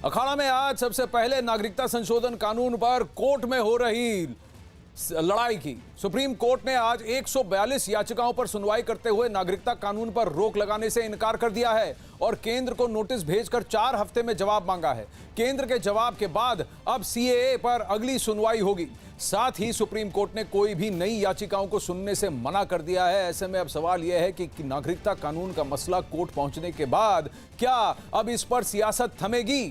अखाड़ा में आज सबसे पहले नागरिकता संशोधन कानून पर कोर्ट में हो रही लड़ाई की। सुप्रीम कोर्ट ने आज 142 याचिकाओं पर सुनवाई करते हुए नागरिकता कानून पर रोक लगाने से इनकार कर दिया है और केंद्र को नोटिस भेजकर 4 हफ्ते में जवाब मांगा है। केंद्र के जवाब के बाद अब सीएए पर अगली सुनवाई होगी। साथ ही सुप्रीम कोर्ट ने कोई भी नई याचिकाओं को सुनने से मना कर दिया है। ऐसे में अब सवाल यह है कि नागरिकता कानून का मसला कोर्ट पहुंचने के बाद क्या अब इस पर सियासत थमेगी?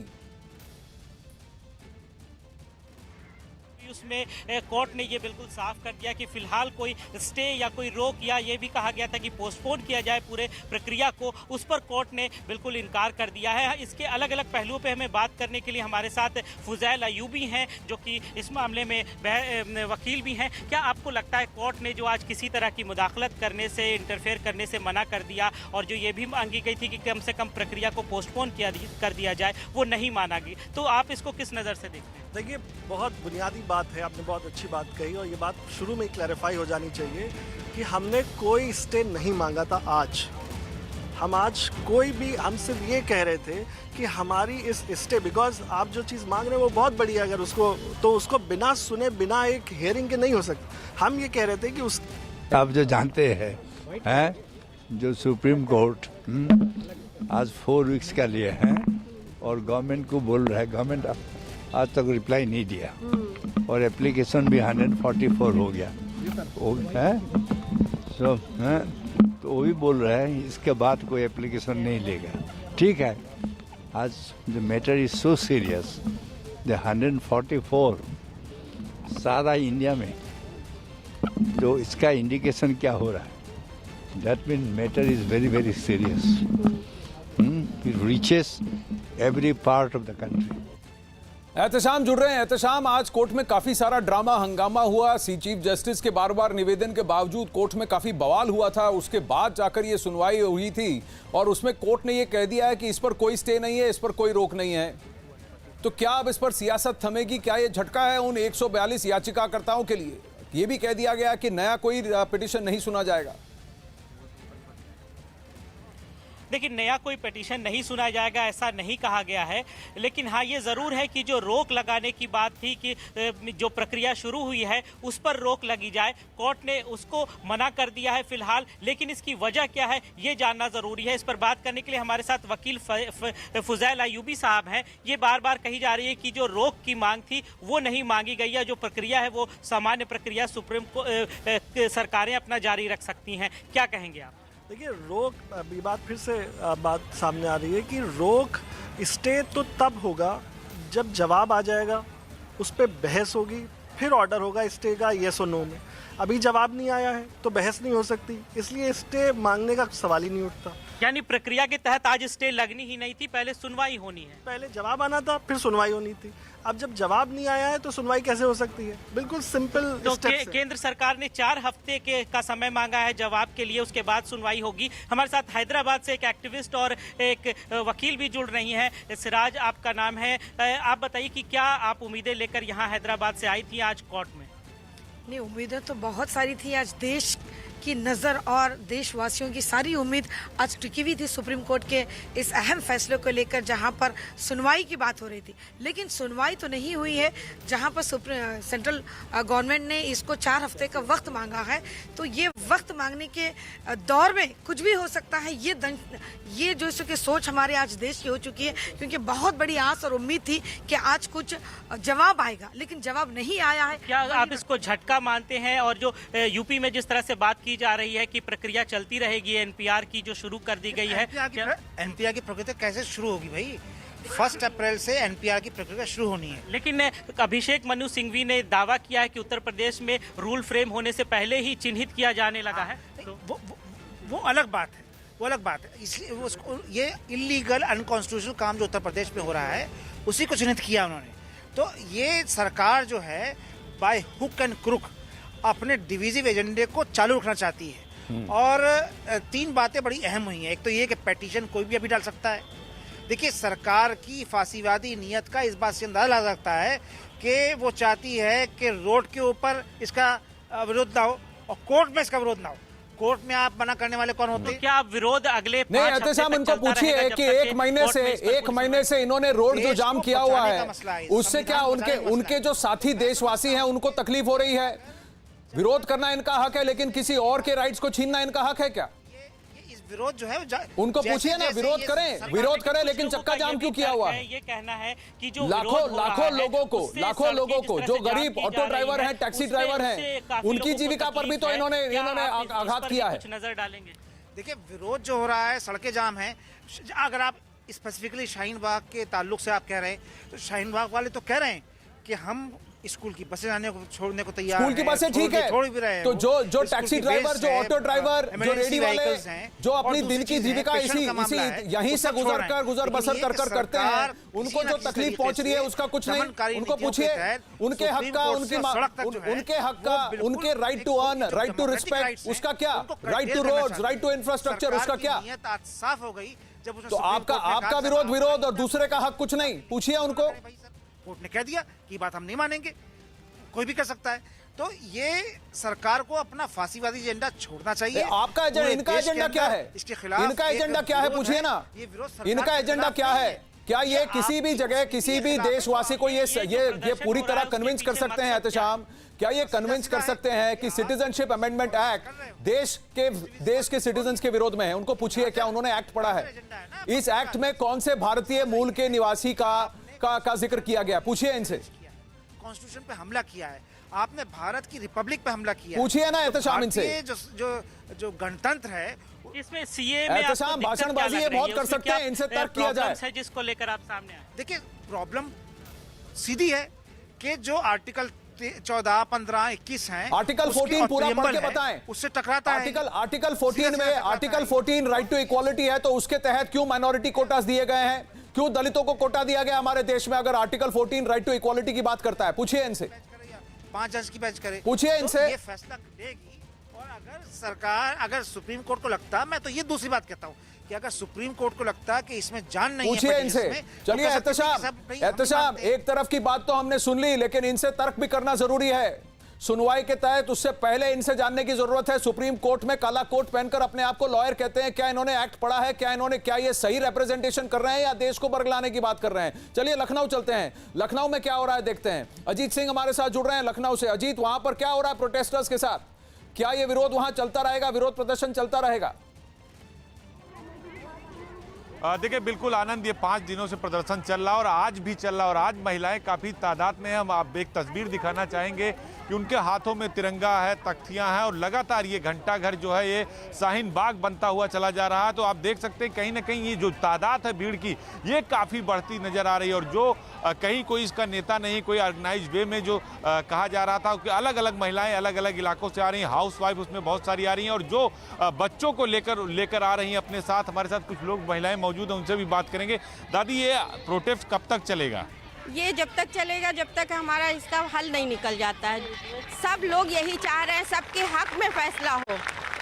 उसमें कोर्ट ने ये बिल्कुल साफ कर दिया कि फिलहाल कोई स्टे या कोई रोक, या ये भी कहा गया था कि पोस्टपोन किया जाए पूरे प्रक्रिया को, उस पर कोर्ट ने बिल्कुल इनकार कर दिया है। इसके अलग अलग पहलुओं पे हमें बात करने के लिए हमारे साथ फुजैल अयूबी हैं, जो कि इस मामले में वकील भी हैं। क्या आपको लगता है कोर्ट ने जो आज किसी तरह की मुदाखलत करने से, इंटरफेयर करने से मना कर दिया और जो ये भी मांगी गई थी कि कम से कम प्रक्रिया को पोस्टपोन कर दिया जाए, वो नहीं माना गई, तो आप इसको किस नज़र से देखते हैं? देखिए, बहुत बुनियादी बात है, आपने बहुत अच्छी बात कही और ये बात शुरू में ही क्लैरिफाई हो जानी चाहिए कि हमने कोई स्टे नहीं मांगा था। आज कोई भी, हम सिर्फ ये कह रहे थे कि हमारी इस स्टे, बिकॉज आप जो चीज़ मांग रहे हैं वो बहुत बड़ी है, अगर उसको बिना सुने, बिना एक हियरिंग के नहीं हो सकती। हम ये कह रहे थे कि उस आप जो जानते हैं जो सुप्रीम कोर्ट आज 4 वीक्स का लिए है और गवर्नमेंट को बोल रहा है, गवर्नमेंट आज तक रिप्लाई नहीं दिया और एप्लीकेशन भी 144 हो गया तो वो भी बोल रहा है इसके बाद कोई एप्लीकेशन नहीं लेगा। ठीक है, आज the matter is so serious, the 144 सारा इंडिया में, तो इसका इंडिकेशन क्या हो रहा है? That mean matter is very very serious, it reaches every part of the country. Ehtesham जुड़ रहे हैं। एहतशाम, आज कोर्ट में काफी सारा ड्रामा हंगामा हुआ। चीफ जस्टिस के बार बार निवेदन के बावजूद कोर्ट में काफी बवाल हुआ था। उसके बाद जाकर ये सुनवाई हुई थी और उसमें कोर्ट ने ये कह दिया है कि इस पर कोई स्टे नहीं है, इस पर कोई रोक नहीं है। तो क्या अब इस पर सियासत थमेगी? क्या ये झटका है उन 142 याचिकाकर्ताओं के लिए? ये भी कह दिया गया कि नया कोई पिटीशन नहीं सुना जाएगा। देखिए, नया कोई पिटीशन नहीं सुना जाएगा ऐसा नहीं कहा गया है, लेकिन हाँ ये ज़रूर है कि जो रोक लगाने की बात थी कि जो प्रक्रिया शुरू हुई है उस पर रोक लगी जाए, कोर्ट ने उसको मना कर दिया है फिलहाल। लेकिन इसकी वजह क्या है ये जानना ज़रूरी है। इस पर बात करने के लिए हमारे साथ वकील फुजैल अयूबी साहब हैं। ये बार बार कही जा रही है कि जो रोक की मांग थी वो नहीं मांगी गई है, जो प्रक्रिया है वो सामान्य प्रक्रिया सुप्रीम सरकारें अपना जारी रख सकती हैं। क्या कहेंगे आप? देखिए, रोक, अभी बात फिर से बात सामने आ रही है कि रोक स्टे तो तब होगा जब जवाब आ जाएगा, उस पर बहस होगी, फिर ऑर्डर होगा स्टे का येस और नो में। अभी जवाब नहीं आया है तो बहस नहीं हो सकती, इसलिए स्टे मांगने का सवाल ही नहीं उठता। यानी प्रक्रिया के तहत आज स्टे लगनी ही नहीं थी, पहले सुनवाई होनी है। पहले जवाब आना था, फिर सुनवाई होनी थी। अब जब जवाब नहीं आया है तो सुनवाई कैसे हो सकती है? बिल्कुल सिंपल तो केंद्र सरकार ने 4 हफ्ते का समय मांगा है जवाब के लिए, उसके बाद सुनवाई होगी। हमारे साथ हैदराबाद से एक एक्टिविस्ट और एक वकील भी जुड़ रही हैं। सिराज आपका नाम है, आप बताइए कि क्या आप उम्मीदें लेकर यहाँ हैदराबाद से आई थी आज कोर्ट में? नहीं, उम्मीदें तो बहुत सारी थी। आज देश की नज़र और देशवासियों की सारी उम्मीद आज टिकी हुई थी सुप्रीम कोर्ट के इस अहम फैसले को लेकर, जहां पर सुनवाई की बात हो रही थी। लेकिन सुनवाई तो नहीं हुई है, जहां पर सेंट्रल गवर्नमेंट ने इसको 4 हफ्ते का वक्त मांगा है। तो ये वक्त मांगने के दौर में कुछ भी हो सकता है। ये जो इसकी सोच हमारे आज देश की हो चुकी है, क्योंकि बहुत बड़ी आस और उम्मीद थी कि आज कुछ जवाब आएगा, लेकिन जवाब नहीं आया है। क्या आप इसको झटका मानते हैं? और जो यूपी में जिस तरह से बात की जा रही है कि प्रक्रिया चलती रहेगी, एनपीआर की जो शुरू कर दी गई है, एनपीआर की प्रक्रिया कैसे शुरू होगी भाई? 1 अप्रैल से एनपीआर की प्रक्रिया शुरू होनी है। लेकिन अभिषेक मनु सिंघवी ने दावा किया है कि उत्तर प्रदेश में रूल फ्रेम होने से पहले ही चिन्हित किया जाने लगा है। तो वो अलग बात है, वो अलग बात है। इसलिए उसको, ये इलीगल अनकॉन्स्टिट्यूशनल काम जो उत्तर प्रदेश में हो रहा है उसी को चिन्हित किया उन्होंने। तो ये सरकार जो है बाय हुक एंड क्रुक अपने डिविजिव एजेंडे को चालू रखना चाहती है। और 3 बातें बड़ी अहम हुई हैं। एक तो ये कि पेटिशन कोई भी अभी डाल सकता है। देखिए, सरकार की फांसीवादी नीयत का इस बात से अंदाजा लगा सकता है कि वो चाहती है कि रोड के ऊपर इसका विरोध ना हो और कोर्ट में इसका विरोध ना हो। कोर्ट में आप मना करने वाले कौन होते हैं? क्या आप विरोध अगले नहीं 5 हफ्ते एहतशाम तक इनको चलता पूछिए रहेगा कि जब तक एक कि महीने कोर्ट से में इस पर कुछ नहीं से इन्होंने रोड जो देश जाम को किया हुआ बचाने का है मसला है, उससे क्या संविधान उनके बचाने का उनके जो साथी देशवासी हैं उनको तकलीफ हो रही है? विरोध करना इनका हक है, लेकिन किसी और के राइट्स को छीनना इनका हक है क्या? ये इस विरोध जो है उनको पूछिए ना, विरोध करें, विरोध करें, लेकिन कुछ चक्का लोगों का जाम ये क्यों भी किया तर्क हुआ है, है? ये कहना है कि जो लाखों विरोध हो रहा लाखों है, लोगों को उससे लाखों सड़कें लोगों जिस को तरह जो से जाम गरीब की ऑटो जा रही ड्राइवर है, हैं, टैक्सी उससे ड्राइवर हैं, काफी उनकी लोगों को जीविका पर भी तो तकलीफ है। इन्होंने क्या इन्होंने आप इस आघात पर किया भी है। कुछ नजर डालेंगे? देखिए विरोध जो हो रहा है, सड़कें जाम है। अगर आप स्पेसिफिकली शाहीन बाग के ताल्लुक से आप कह रहे हैं, तो शाहीन बाग वाले तो कह रहे हैं कि हम स्कूल की बसें आने को छोड़ने को तैयार स्कूल की हैं, बसें ठीक है, छोड़ भी रहे हैं तो वो। जो स्कूल टैक्सी की ड्राइवर, बेस जो है, ऑटो ड्राइवर, जो emergency रेडी वाले, vehicles हैं, जो और अपनी दूसरी दिन की चीज़ है, जीविका पेशेंट इसी का मामला है, यहीं वो से सब छोड़ रहे हैं। गुजर बसर लेकिन कर ये करते हैं, सरकार उनको किसी न जो किसी तकलीफ तरीके पहुंच रही है से उसका कुछ नहीं। दमनकारी उनको नीतियों के पूछिए तहत उनके हक सुप्रीम का, कोर्ट से सड़क तक जो है, उनके हक वो का, बिल्कुल उनके राइट टू अर्न, जो right to democratic respect, rights हैं, उसका क्या? उनको राइट टू curtail करना रोड्स, चाहते राइट टू हैं। इंफ्रास्ट्रक्चर, सरकार उसका की क्या? नीयत आज साफ हो गई जब उसने तो सुप्रीम आपका कोर्ट में कहा विरोध था- विरोध और दूसरे का हक कुछ नहीं, पूछिए उनको। अरे भाई सर, कोर्ट ने कह दिया कि बात हम नहीं मानेंगे, कोई भी कर सकता है। तो ये सरकार को अपना फांसीवादी एजेंडा छोड़ना चाहिए। आपका एजेंडा, पूरे इनका देश के एजेंडा अंदर क्या है? इसके खिलाफ इनका एक एजेंडा क्या है? विरोध पूछिए ना, ये विरोध सरकार इनका के एजेंडा खिलाफ क्या नहीं है? क्या ये किसी भी जगह, किसी भी देशवासी को ये पूरी तरह कन्विंस कर सकते हैं एहतशाम? क्या ये कन्विंस कर सकते हैं कि सिटीजनशिप अमेंडमेंट एक्ट देश के सिटीजन्स के विरोध में है? उनको पूछिए क्या उन्होंने एक्ट पढ़ा है? इस एक्ट में कौन से भारतीय मूल के निवासी का जिक्र किया गया? पूछिए इनसे। कॉन्स्टिट्यूशन पे हमला किया है आपने, भारत की रिपब्लिक पे हमला किया है। पूछिए ना तो एहतशाम इनसे। भारतीय जो गणतंत्र है, इसमें सीए में एहतशाम, आपको दिक्कत क्या भाषणबाजी लग ये रही बहुत है? कर उसमें सकते हैं, क्या इनसे तर्क किया जाए। प्रॉब्लम्स है जिसको लेकर आप सामने आए? देखिए प्रॉब्लम सीधी है कि जो आर्टिकल 14, 15, 21 हैं, आर्टिकल उसके 14 पूरा और पढ़ के preamble है, बताएं। उससे टकराता है। आर्टिकल 14 में, सीधा आर्टिकल टकराता 14 राइट टू इक्वालिटी है, तो उसके तहत क्यों माइनॉरिटी कोटास दिए गए हैं? क्यों दलितों को कोटा दिया गया हमारे देश में, अगर आर्टिकल 14 राइट टू इक्वालिटी की बात करता है? पूछिए इनसे, 5 जज की बेंच करे, पूछिए तो इनसे। ये फैसला लेगी। और अगर सुप्रीम कोर्ट को लगता, मैं तो ये दूसरी बात कहता हूँ कि अगर सुप्रीम कोर्ट को लगता कि इसमें जान नहीं है, पूछिए petitions इनसे। में, तो चलिए कह सकते हैं कि एहतशाम, सब भाई हम एहतशाम, मानते हैं। एक तरफ की बात तो हमने सुन ली, लेकिन इनसे तर्क भी करना जरूरी है सुनवाई के तहत। उससे पहले इनसे जानने की जरूरत है, सुप्रीम कोर्ट में काला कोट पहनकर अपने आप को लॉयर कहते हैं, क्या इन्होंने एक्ट पढ़ा है? क्या ये सही रिप्रेजेंटेशन कर रहे हैं या देश को बरगलाने की बात कर रहे हैं? चलिए लखनऊ चलते हैं, लखनऊ में क्या हो रहा है देखते हैं। अजीत सिंह हमारे साथ जुड़ रहे हैं लखनऊ से। अजीत, वहां पर क्या हो रहा है प्रोटेस्टर्स के साथ? क्या ये विरोध वहां चलता रहेगा, विरोध प्रदर्शन चलता रहेगा? देखिए बिल्कुल आनंद, ये 5 दिनों से प्रदर्शन चल रहा है और आज भी चल रहा है और आज महिलाएं काफ़ी तादाद में हैं। हम आप एक तस्वीर दिखाना चाहेंगे कि उनके हाथों में तिरंगा है, तख्तियां हैं और लगातार ये घंटा घर जो है ये शाहीन बाग बनता हुआ चला जा रहा है। तो आप देख सकते हैं कहीं ना कहीं ये जो तादाद है भीड़ की, ये काफ़ी बढ़ती नज़र आ रही है। और जो कहीं कोई इसका नेता नहीं, कोई ऑर्गेनाइज वे में जो कहा जा रहा था कि अलग अलग महिलाएं अलग अलग इलाकों से आ रही हैं, हाउस वाइफ उसमें बहुत सारी आ रही हैं और जो बच्चों को लेकर आ रही हैं अपने साथ। हमारे साथ कुछ लोग महिलाएं मौजूद हैं, उनसे भी बात करेंगे। दादी, ये प्रोटेस्ट कब तक चलेगा? ये जब तक चलेगा जब तक हमारा इसका हल नहीं निकल जाता है। सब लोग यही चाह रहे हैं, सबके हक में फैसला हो,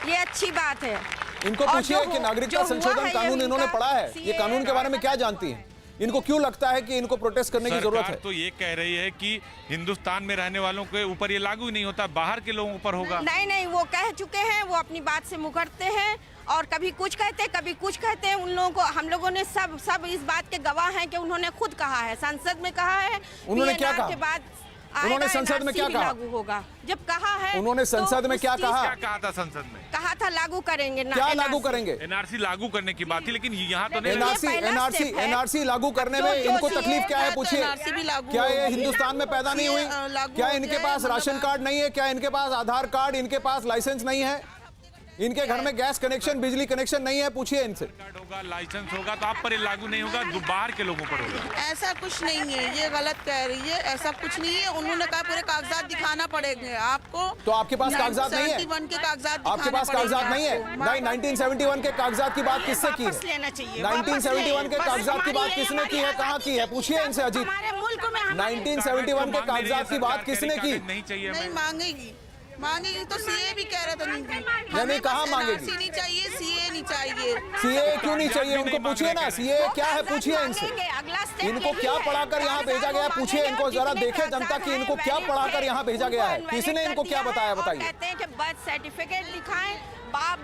ये अच्छी बात है। इनको और पूछिए जो कि नागरिकता जो हुआ संशोधन है, ये कानून इन्होंने उनका पढ़ा है, ये CAA कानून के बारे में क्या जानती हैं? इनको क्यों लगता है कि इनको प्रोटेस्ट करने की जरूरत सरकार है? तो ये कह रही है कि हिंदुस्तान में रहने वालों के ऊपर ये लागू नहीं होता, बाहर के लोगों पर होगा। नहीं, वो कह चुके हैं, वो अपनी बात से मुकरते हैं और कभी कुछ कहते हैं, कभी कुछ कहते हैं। उन लोगों को, हम लोगों ने सब इस बात के गवाह हैं कि उन्होंने खुद कहा है, संसद में कहा है। उन्होंने क्या PNR कहा? के बाद उन्होंने संसद में क्या NRC भी कहा? लागू होगा, जब कहा है। उन्होंने संसद में उस क्या चीज- कहा? क्या कहा था संसद में? कहा था लागू करेंगे ना, क्या NRC। लागू करेंगे? एनआरसी लागू करने की बात थी, लेकिन यहाँ तो नहीं। ये पहला step है। एनआरसी लागू करने में जो इनको CAA तकलीफ क्या है? तो पूछिए, NRC भी लागू क्या ये होगी। हिंदुस्तान में पैदा नहीं हुई? लागू क्या हो इनके गया है, पास राशन मतलब कार्ड नहीं है? क्या इनके पास आधार कार्ड, इनके पास लाइसेंस नहीं है? इनके घर में गैस कनेक्शन, बिजली कनेक्शन नहीं है? पूछिए इनसे। कार्ड होगा, लाइसेंस होगा, तो आप पर ये लागू नहीं होगा, जो बाहर के लोगों पर होगा। ऐसा कुछ नहीं है, ये गलत कह रही है, ऐसा कुछ नहीं है। उन्होंने कहा पूरे कागजात दिखाना पड़ेंगे आपको। तो आपके पास कागजात नहीं है? 1971 के कागजात आपके पास कागजात नहीं है? नहीं, 1971 के कागजात की बात किससे की वापस है? लेना चाहिए, 1971 के बस कागजात की बात हमारी किसने की है? कहाँ की है? पूछिए इनसे अजीत। हमारे मुल्क में 1971 के कागजात की बात किसने की? नहीं चाहिए नहीं मांगेगी तो सीए भी कह रहे थे नहीं। नहीं, कहाँ मांगेगी? NRC नहीं चाहिए, सीए नहीं चाहिए। सीए क्यों नहीं चाहिए? उनको पूछिए ना, सीए क्या है? पूछिए इनसे। अगला स्टेप इनको क्या पढ़ाकर यहाँ भेजा गया? पूछिए इनको, जरा देखे जनता की इनको क्या पढ़ाकर यहाँ भेजा गया है? किसी ने इनको क्या बताया? बताइए। कहते हैं कि बर्थ सर्टिफिकेट दिखाएं, बाप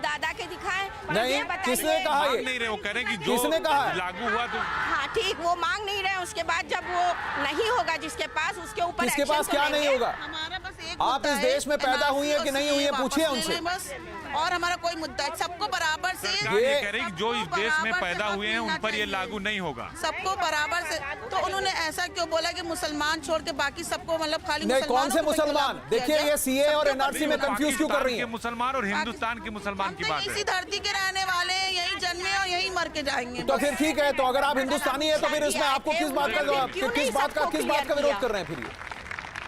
पर नहीं, ये बताइए- किसने कहा मांग ये? नहीं रहे, वो कह रहे हैं कि जो किसने कहा है? लागू हुआ तो हाँ ठीक, वो मांग नहीं रहे, उसके बाद जब वो नहीं होगा जिसके पास, उसके ऊपर किसके एक्शन पास तो क्या नहीं लेंगे। होगा? हमारा बस एक आप मुद्दा इस है, देश में पैदा हुई है कि नहीं हुई है, वापस पूछिए ले उनसे। लें बस। और हमारा कोई मुद्दा है, सबको बराबर से सरकार ये कह रही है कि जो इस देश में बराबर से पैदा हक हुए हैं उन मिलना पर ये चाहिए। लागू नहीं होगा। सबको बराबर से, तो उन्होंने ऐसा क्यों बोला कि मुसलमान छोड़ के बाकी सबको, मतलब खाली नहीं, कौन से मुसलमानों को मुसलमान? लागू किया देखिए, गया? ये सीए और सबके एनआरसी में ऊपर कंफ्यूज क्यों कर रही पाकिस्तान हैं? के मुसलमान और हिंदुस्तान के मुसलमान हम की तो बात इसी है। धरती के रहने वाले हैं, यही जन्मे और यही मर के जाएंगे। तो फिर ठीक है, तो अगर आप हिंदुस्तानी है तो फिर इसमें आपको किस बात का जवाब, क्यों नहीं किस बात सबको का क्लियर विरोध किया? कर रहे हैं फिर ये?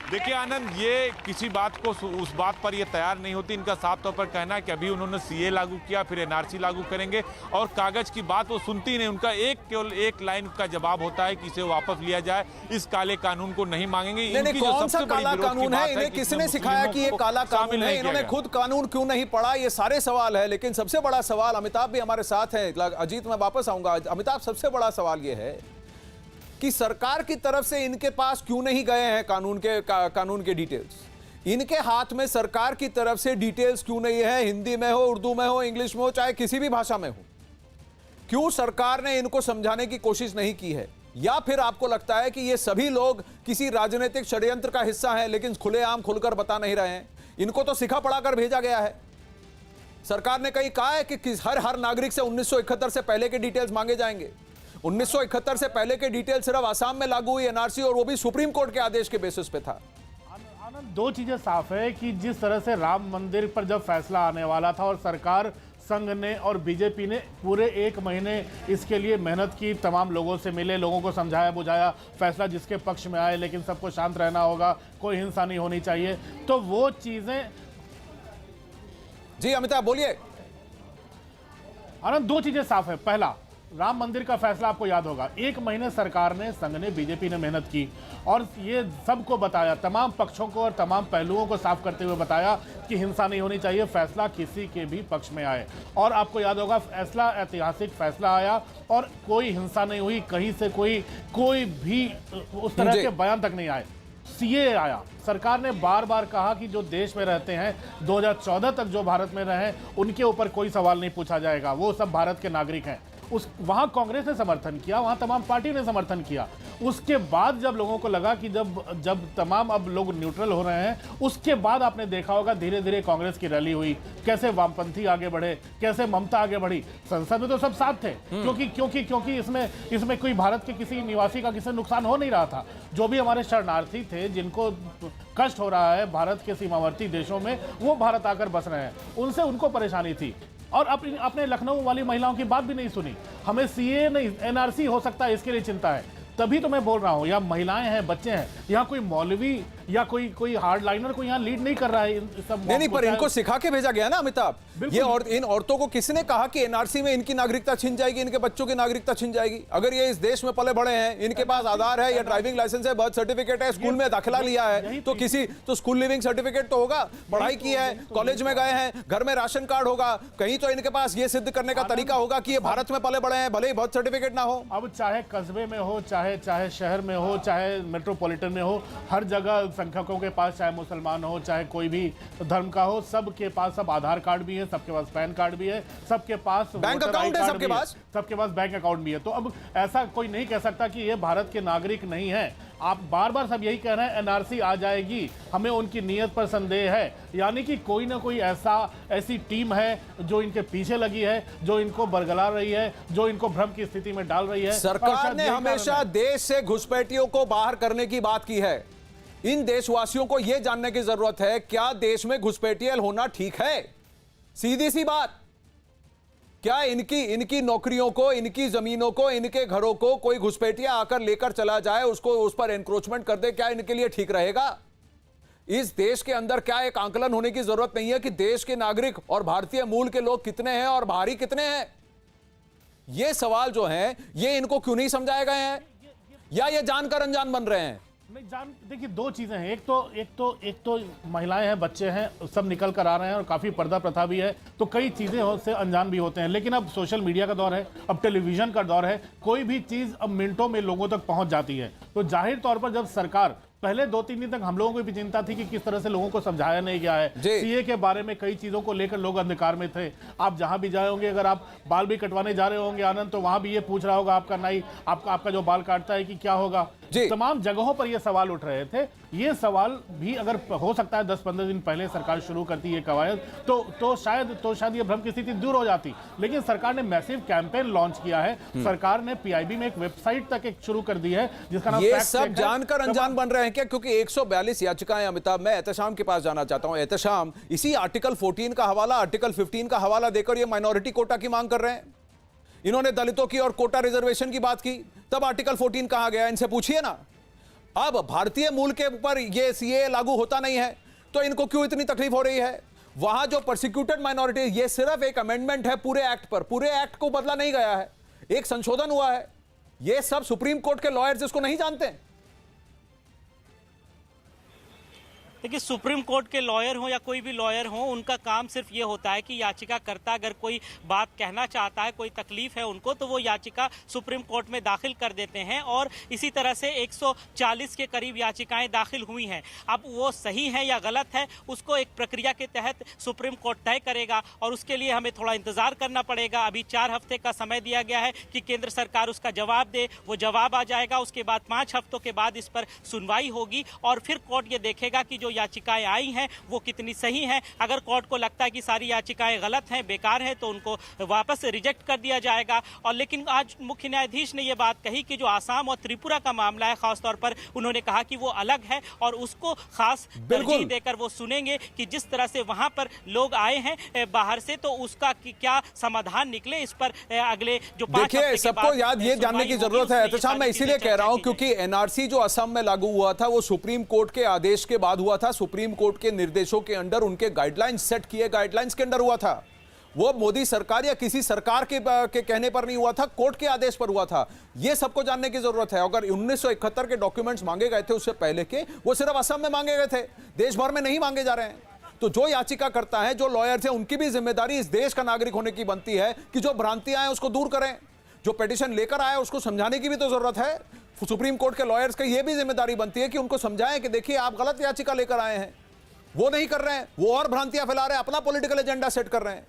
देखिए आनंद, ये किसी बात को उस बात पर ये तैयार नहीं होती। इनका साफ तौर पर कहना है कि अभी उन्होंने सीए लागू किया, फिर एनआरसी लागू करेंगे और कागज की बात वो सुनती नहीं। उनका केवल एक लाइन का जवाब होता है कि इसे वापस लिया जाए, इस काले कानून को नहीं मांगेंगे। नहीं, इनकी जो कौन सा सबसे बड़ी काला विरोध की कानून बात है? इन्हें कि किसने इसमें सिखाया कि ये मुस्लिमों काला को शामिल कानून है? नहीं किया इन्होंने गया। खुद कानून क्यों नहीं पढ़ा? ये सारे सवाल है, लेकिन सबसे बड़ा सवाल, अमिताभ भी हमारे साथ है, अजीत मैं वापस आऊंगा। अमिताभ, सबसे बड़ा सवाल ये है कि सरकार की तरफ से इनके पास क्यों नहीं गए हैं कानून के डिटेल्स? इनके हाथ में सरकार की तरफ से डिटेल्स क्यों नहीं है? हिंदी में हो, उर्दू में हो, इंग्लिश में हो, चाहे किसी भी भाषा में हो, क्यों सरकार ने इनको समझाने की कोशिश नहीं की है? या फिर आपको लगता है कि ये सभी लोग किसी राजनीतिक षड्यंत्र का हिस्सा हैं, लेकिन खुलेआम खुलकर बता नहीं रहे हैं? इनको तो सिखा पढ़ाकर भेजा गया है। सरकार ने कहीं कहा है कि हर नागरिक से 1971 से पहले के डिटेल्स मांगे जाएंगे। 1971 से पहले के डिटेल सिर्फ आसाम में लागू हुई एनआरसी, और वो भी सुप्रीम कोर्ट के आदेश के बेसिस पे था। आनंद, दो चीजें साफ है कि जिस तरह से राम मंदिर पर जब फैसला आने वाला था और सरकार, संघ ने और बीजेपी ने पूरे 1 महीने इसके लिए मेहनत की, तमाम लोगों से मिले, लोगों को समझाया बुझाया, फैसला जिसके पक्ष में आए, लेकिन सबको शांत रहना होगा, कोई हिंसा नहीं होनी चाहिए, तो वो चीजें। जी अमिताभ, बोलिए। आनंद, दो चीजें साफ है। पहला, राम मंदिर का फैसला आपको याद होगा, 1 महीने सरकार ने, संघ ने, बीजेपी ने मेहनत की और ये सबको बताया, तमाम पक्षों को और तमाम पहलुओं को साफ करते हुए बताया कि हिंसा नहीं होनी चाहिए, फैसला किसी के भी पक्ष में आए। और आपको याद होगा, फैसला ऐतिहासिक फैसला आया और कोई हिंसा नहीं हुई, कहीं से कोई भी उस तरह के बयान तक नहीं आए। सीए आया, सरकार ने बार बार कहा कि जो देश में रहते हैं 2014 तक जो भारत में रहे, उनके ऊपर कोई सवाल नहीं पूछा जाएगा, वो सब भारत के नागरिक हैं। वहां कांग्रेस ने समर्थन किया, वहां तमाम पार्टी ने समर्थन किया। उसके बाद जब लोगों को लगा कि जब तमाम अब लोग न्यूट्रल हो रहे हैं, उसके बाद आपने देखा होगा धीरे धीरे कांग्रेस की रैली हुई, कैसे वामपंथी आगे बढ़े, कैसे ममता आगे बढ़ी। संसद में तो सब साथ थे, क्योंकि इसमें कोई भारत के किसी निवासी का किसी नुकसान हो नहीं रहा था। जो भी हमारे शरणार्थी थे, जिनको कष्ट हो रहा है भारत के सीमावर्ती देशों में, वो भारत आकर बस रहे हैं, उनको परेशानी थी। और अपने लखनऊ वाली महिलाओं की बात भी नहीं सुनी। हमें सीए नहीं, एनआरसी हो सकता है, इसके लिए चिंता है। तभी तो मैं बोल रहा हूँ, यहाँ महिलाएं हैं, बच्चे हैं, यहाँ कोई मौलवी या कोई हार्ड लाइनर को यहाँ लीड नहीं कर रहा है। नहीं, पर इनको सिखा के भेजा गया ना अमिताभ। ये इन औरतों को किसने कहा कि एनआरसी में इनकी नागरिकता छिन जाएगी, इनके बच्चों की नागरिकता छिन जाएगी? अगर ये इस देश में पले बड़े हैं, इनके पास आधार है या ड्राइविंग लाइसेंस है, बर्थ सर्टिफिकेट है, स्कूल में दाखिला लिया है, तो स्कूल लिविंग सर्टिफिकेट तो होगा, पढ़ाई की है, कॉलेज में गए हैं, घर में राशन कार्ड होगा, कहीं तो इनके पास ये सिद्ध करने का तरीका होगा कि ये भारत में पले बड़े हैं, भले ही बर्थ सर्टिफिकेट ना हो। अब चाहे कस्बे में हो, चाहे शहर में हो, चाहे मेट्रोपॉलिटन में हो, हर जगह संख्यकों के पास, चाहे मुसलमान हो, चाहे कोई भी धर्म का हो, सबके पास सब आधार कार्ड भी है, सबके पास पैन कार्ड भी है, सबके पास बैंक अकाउंट है, सबके पास बैंक अकाउंट भी है। तो अब ऐसा कोई नहीं कह सकता कि ये भारत के नागरिक नहीं है। आप बार बार सब यही कह रहे हैं एनआरसी आ जाएगी, हमें उनकी नीयत पर संदेह है, यानी कि कोई ना कोई ऐसी टीम है जो इनके पीछे लगी है, जो इनको बरगला रही है, जो इनको भ्रम की स्थिति में डाल रही है। सरकार ने हमेशा देश से घुसपैठियों को बाहर करने की बात की है। इन देशवासियों को यह जानने की जरूरत है, क्या देश में घुसपैठिया होना ठीक है? सीधी सी बात, क्या इनकी नौकरियों को, इनकी जमीनों को, इनके घरों को कोई घुसपैठिया आकर लेकर चला जाए, उसको उस पर एनक्रोचमेंट कर दे, क्या इनके लिए ठीक रहेगा? इस देश के अंदर क्या एक आंकलन होने की जरूरत नहीं है कि देश के नागरिक और भारतीय मूल के लोग कितने हैं और बाहरी कितने हैं? ये सवाल जो हैं, ये इनको क्यों नहीं समझाए गए हैं, या ये जानकर अनजान बन रहे हैं? देखिए, दो चीजें हैं। एक तो महिलाएं हैं, बच्चे हैं, सब निकल कर आ रहे हैं और काफी पर्दा प्रथा भी है, तो कई चीजें से अनजान भी होते हैं। लेकिन अब सोशल मीडिया का दौर है, अब टेलीविजन का दौर है, कोई भी चीज अब मिनटों में लोगों तक पहुंच जाती है। तो जाहिर तौर पर जब सरकार पहले 2-3 दिन तक हम लोगों को भी चिंता थी कि किस तरह से लोगों को समझाया नहीं गया है। सीए के बारे में कई चीजों को लेकर लोग अंधकार में थे। आप जहां भी जाए होंगे, अगर आप बाल भी कटवाने जा रहे होंगे आनंद, तो वहां भी ये पूछ रहा होगा आपका नाई, आपका जो बाल काटता है कि क्या होगा। तमाम जगहों पर ये सवाल उठ रहे थे। ये सवाल भी अगर हो सकता है 10-15 दिन पहले सरकार शुरू करती है कवायद, तो शायद ये भ्रम की स्थिति दूर हो जाती। लेकिन सरकार ने मैसिव कैंपेन लॉन्च किया है। सरकार ने पीआईबी में एक वेबसाइट तक एक शुरू कर दी है जिसका नाम ये सब जानकर अनजान बन रहे हैं क्या? क्योंकि 142 याचिकाएं। अमिताभ, मैं एहतशाम के पास जाना चाहता हूं। एहतशाम, इसी आर्टिकल 14 का हवाला, आर्टिकल 15 का हवाला देकर ये माइनॉरिटी कोटा की मांग कर रहे हैं। इन्होंने दलितों की और कोटा रिजर्वेशन की बात की, तब आर्टिकल 14 कहां गया? इनसे पूछिए ना। अब भारतीय मूल के ऊपर ये सीए लागू होता नहीं है तो इनको क्यों इतनी तकलीफ हो रही है? वहां जो प्रोसिक्यूटेड माइनॉरिटी, ये सिर्फ एक अमेंडमेंट है पूरे एक्ट पर, पूरे एक्ट को बदला नहीं गया है, एक संशोधन हुआ है। ये सब सुप्रीम कोर्ट के लॉयर्स इसको नहीं जानते। देखिए, सुप्रीम कोर्ट के लॉयर हो या कोई भी लॉयर हो, उनका काम सिर्फ ये होता है कि याचिकाकर्ता अगर कोई बात कहना चाहता है, कोई तकलीफ है उनको, तो वो याचिका सुप्रीम कोर्ट में दाखिल कर देते हैं। और इसी तरह से 140 के करीब याचिकाएं दाखिल हुई हैं। अब वो सही है या गलत है, उसको एक प्रक्रिया के तहत सुप्रीम कोर्ट तय करेगा और उसके लिए हमें थोड़ा इंतजार करना पड़ेगा। अभी 4 हफ्ते का समय दिया गया है कि केंद्र सरकार उसका जवाब दे। वो जवाब आ जाएगा, उसके बाद 5 हफ्तों के बाद इस पर सुनवाई होगी और फिर कोर्ट ये देखेगा कि जो याचिकाएं आई हैं वो कितनी सही हैं। अगर कोर्ट को लगता है कि सारी याचिकाएं गलत हैं, बेकार हैं, तो उनको वापस रिजेक्ट कर दिया जाएगा। और लेकिन आज मुख्य न्यायाधीश ने ये बात कही कि जो आसाम और त्रिपुरा का मामला है, खासतौर पर उन्होंने कहा कि वो अलग है और उसको खास तरजीह देकर वो सुनेंगे कि जिस तरह से वहां पर लोग आए हैं बाहर से, तो उसका क्या समाधान निकले। इस पर अगले जो 5 हफ्ते के बाद सबको याद ये जानने की जरूरत है। एहतशाम, मैं इसीलिए कह रहा हूं क्योंकि एनआरसी जो असम में लागू हुआ था वो सुप्रीम कोर्ट के आदेश के बाद हुआ था। सुप्रीम कोर्ट के निर्देशों के अंडर, उनके गाइडलाइंस सेट किए गाइडलाइंस के अंडर हुआ था। वो मोदी सरकार या किसी सरकार के कहने पर नहीं हुआ था, कोर्ट के आदेश पर हुआ था। ये सबको जानने की जरूरत है। अगर 1971 के डॉक्यूमेंट्स मांगे गए थे उससे पहले के, वो सिर्फ असम में मांगे गए थे, देश भर में नहीं मांगे जा रहे हैं। तो जो याचिका करता है, जो लॉयर्स हैं, उनकी भी जिम्मेदारी इस देश का नागरिक होने की बनती है कि जो भ्रांतियां हैं उसको दूर करें। जो पिटीशन लेकर आए उसको समझाने की भी तो जरूरत है। सुप्रीम कोर्ट के लॉयर्स की यह भी जिम्मेदारी बनती है कि उनको समझाएं कि देखिए आप गलत याचिका लेकर आए हैं। वो नहीं कर रहे हैं, वो और भ्रांतियां फैला रहे हैं, अपना पॉलिटिकल एजेंडा सेट कर रहे हैं।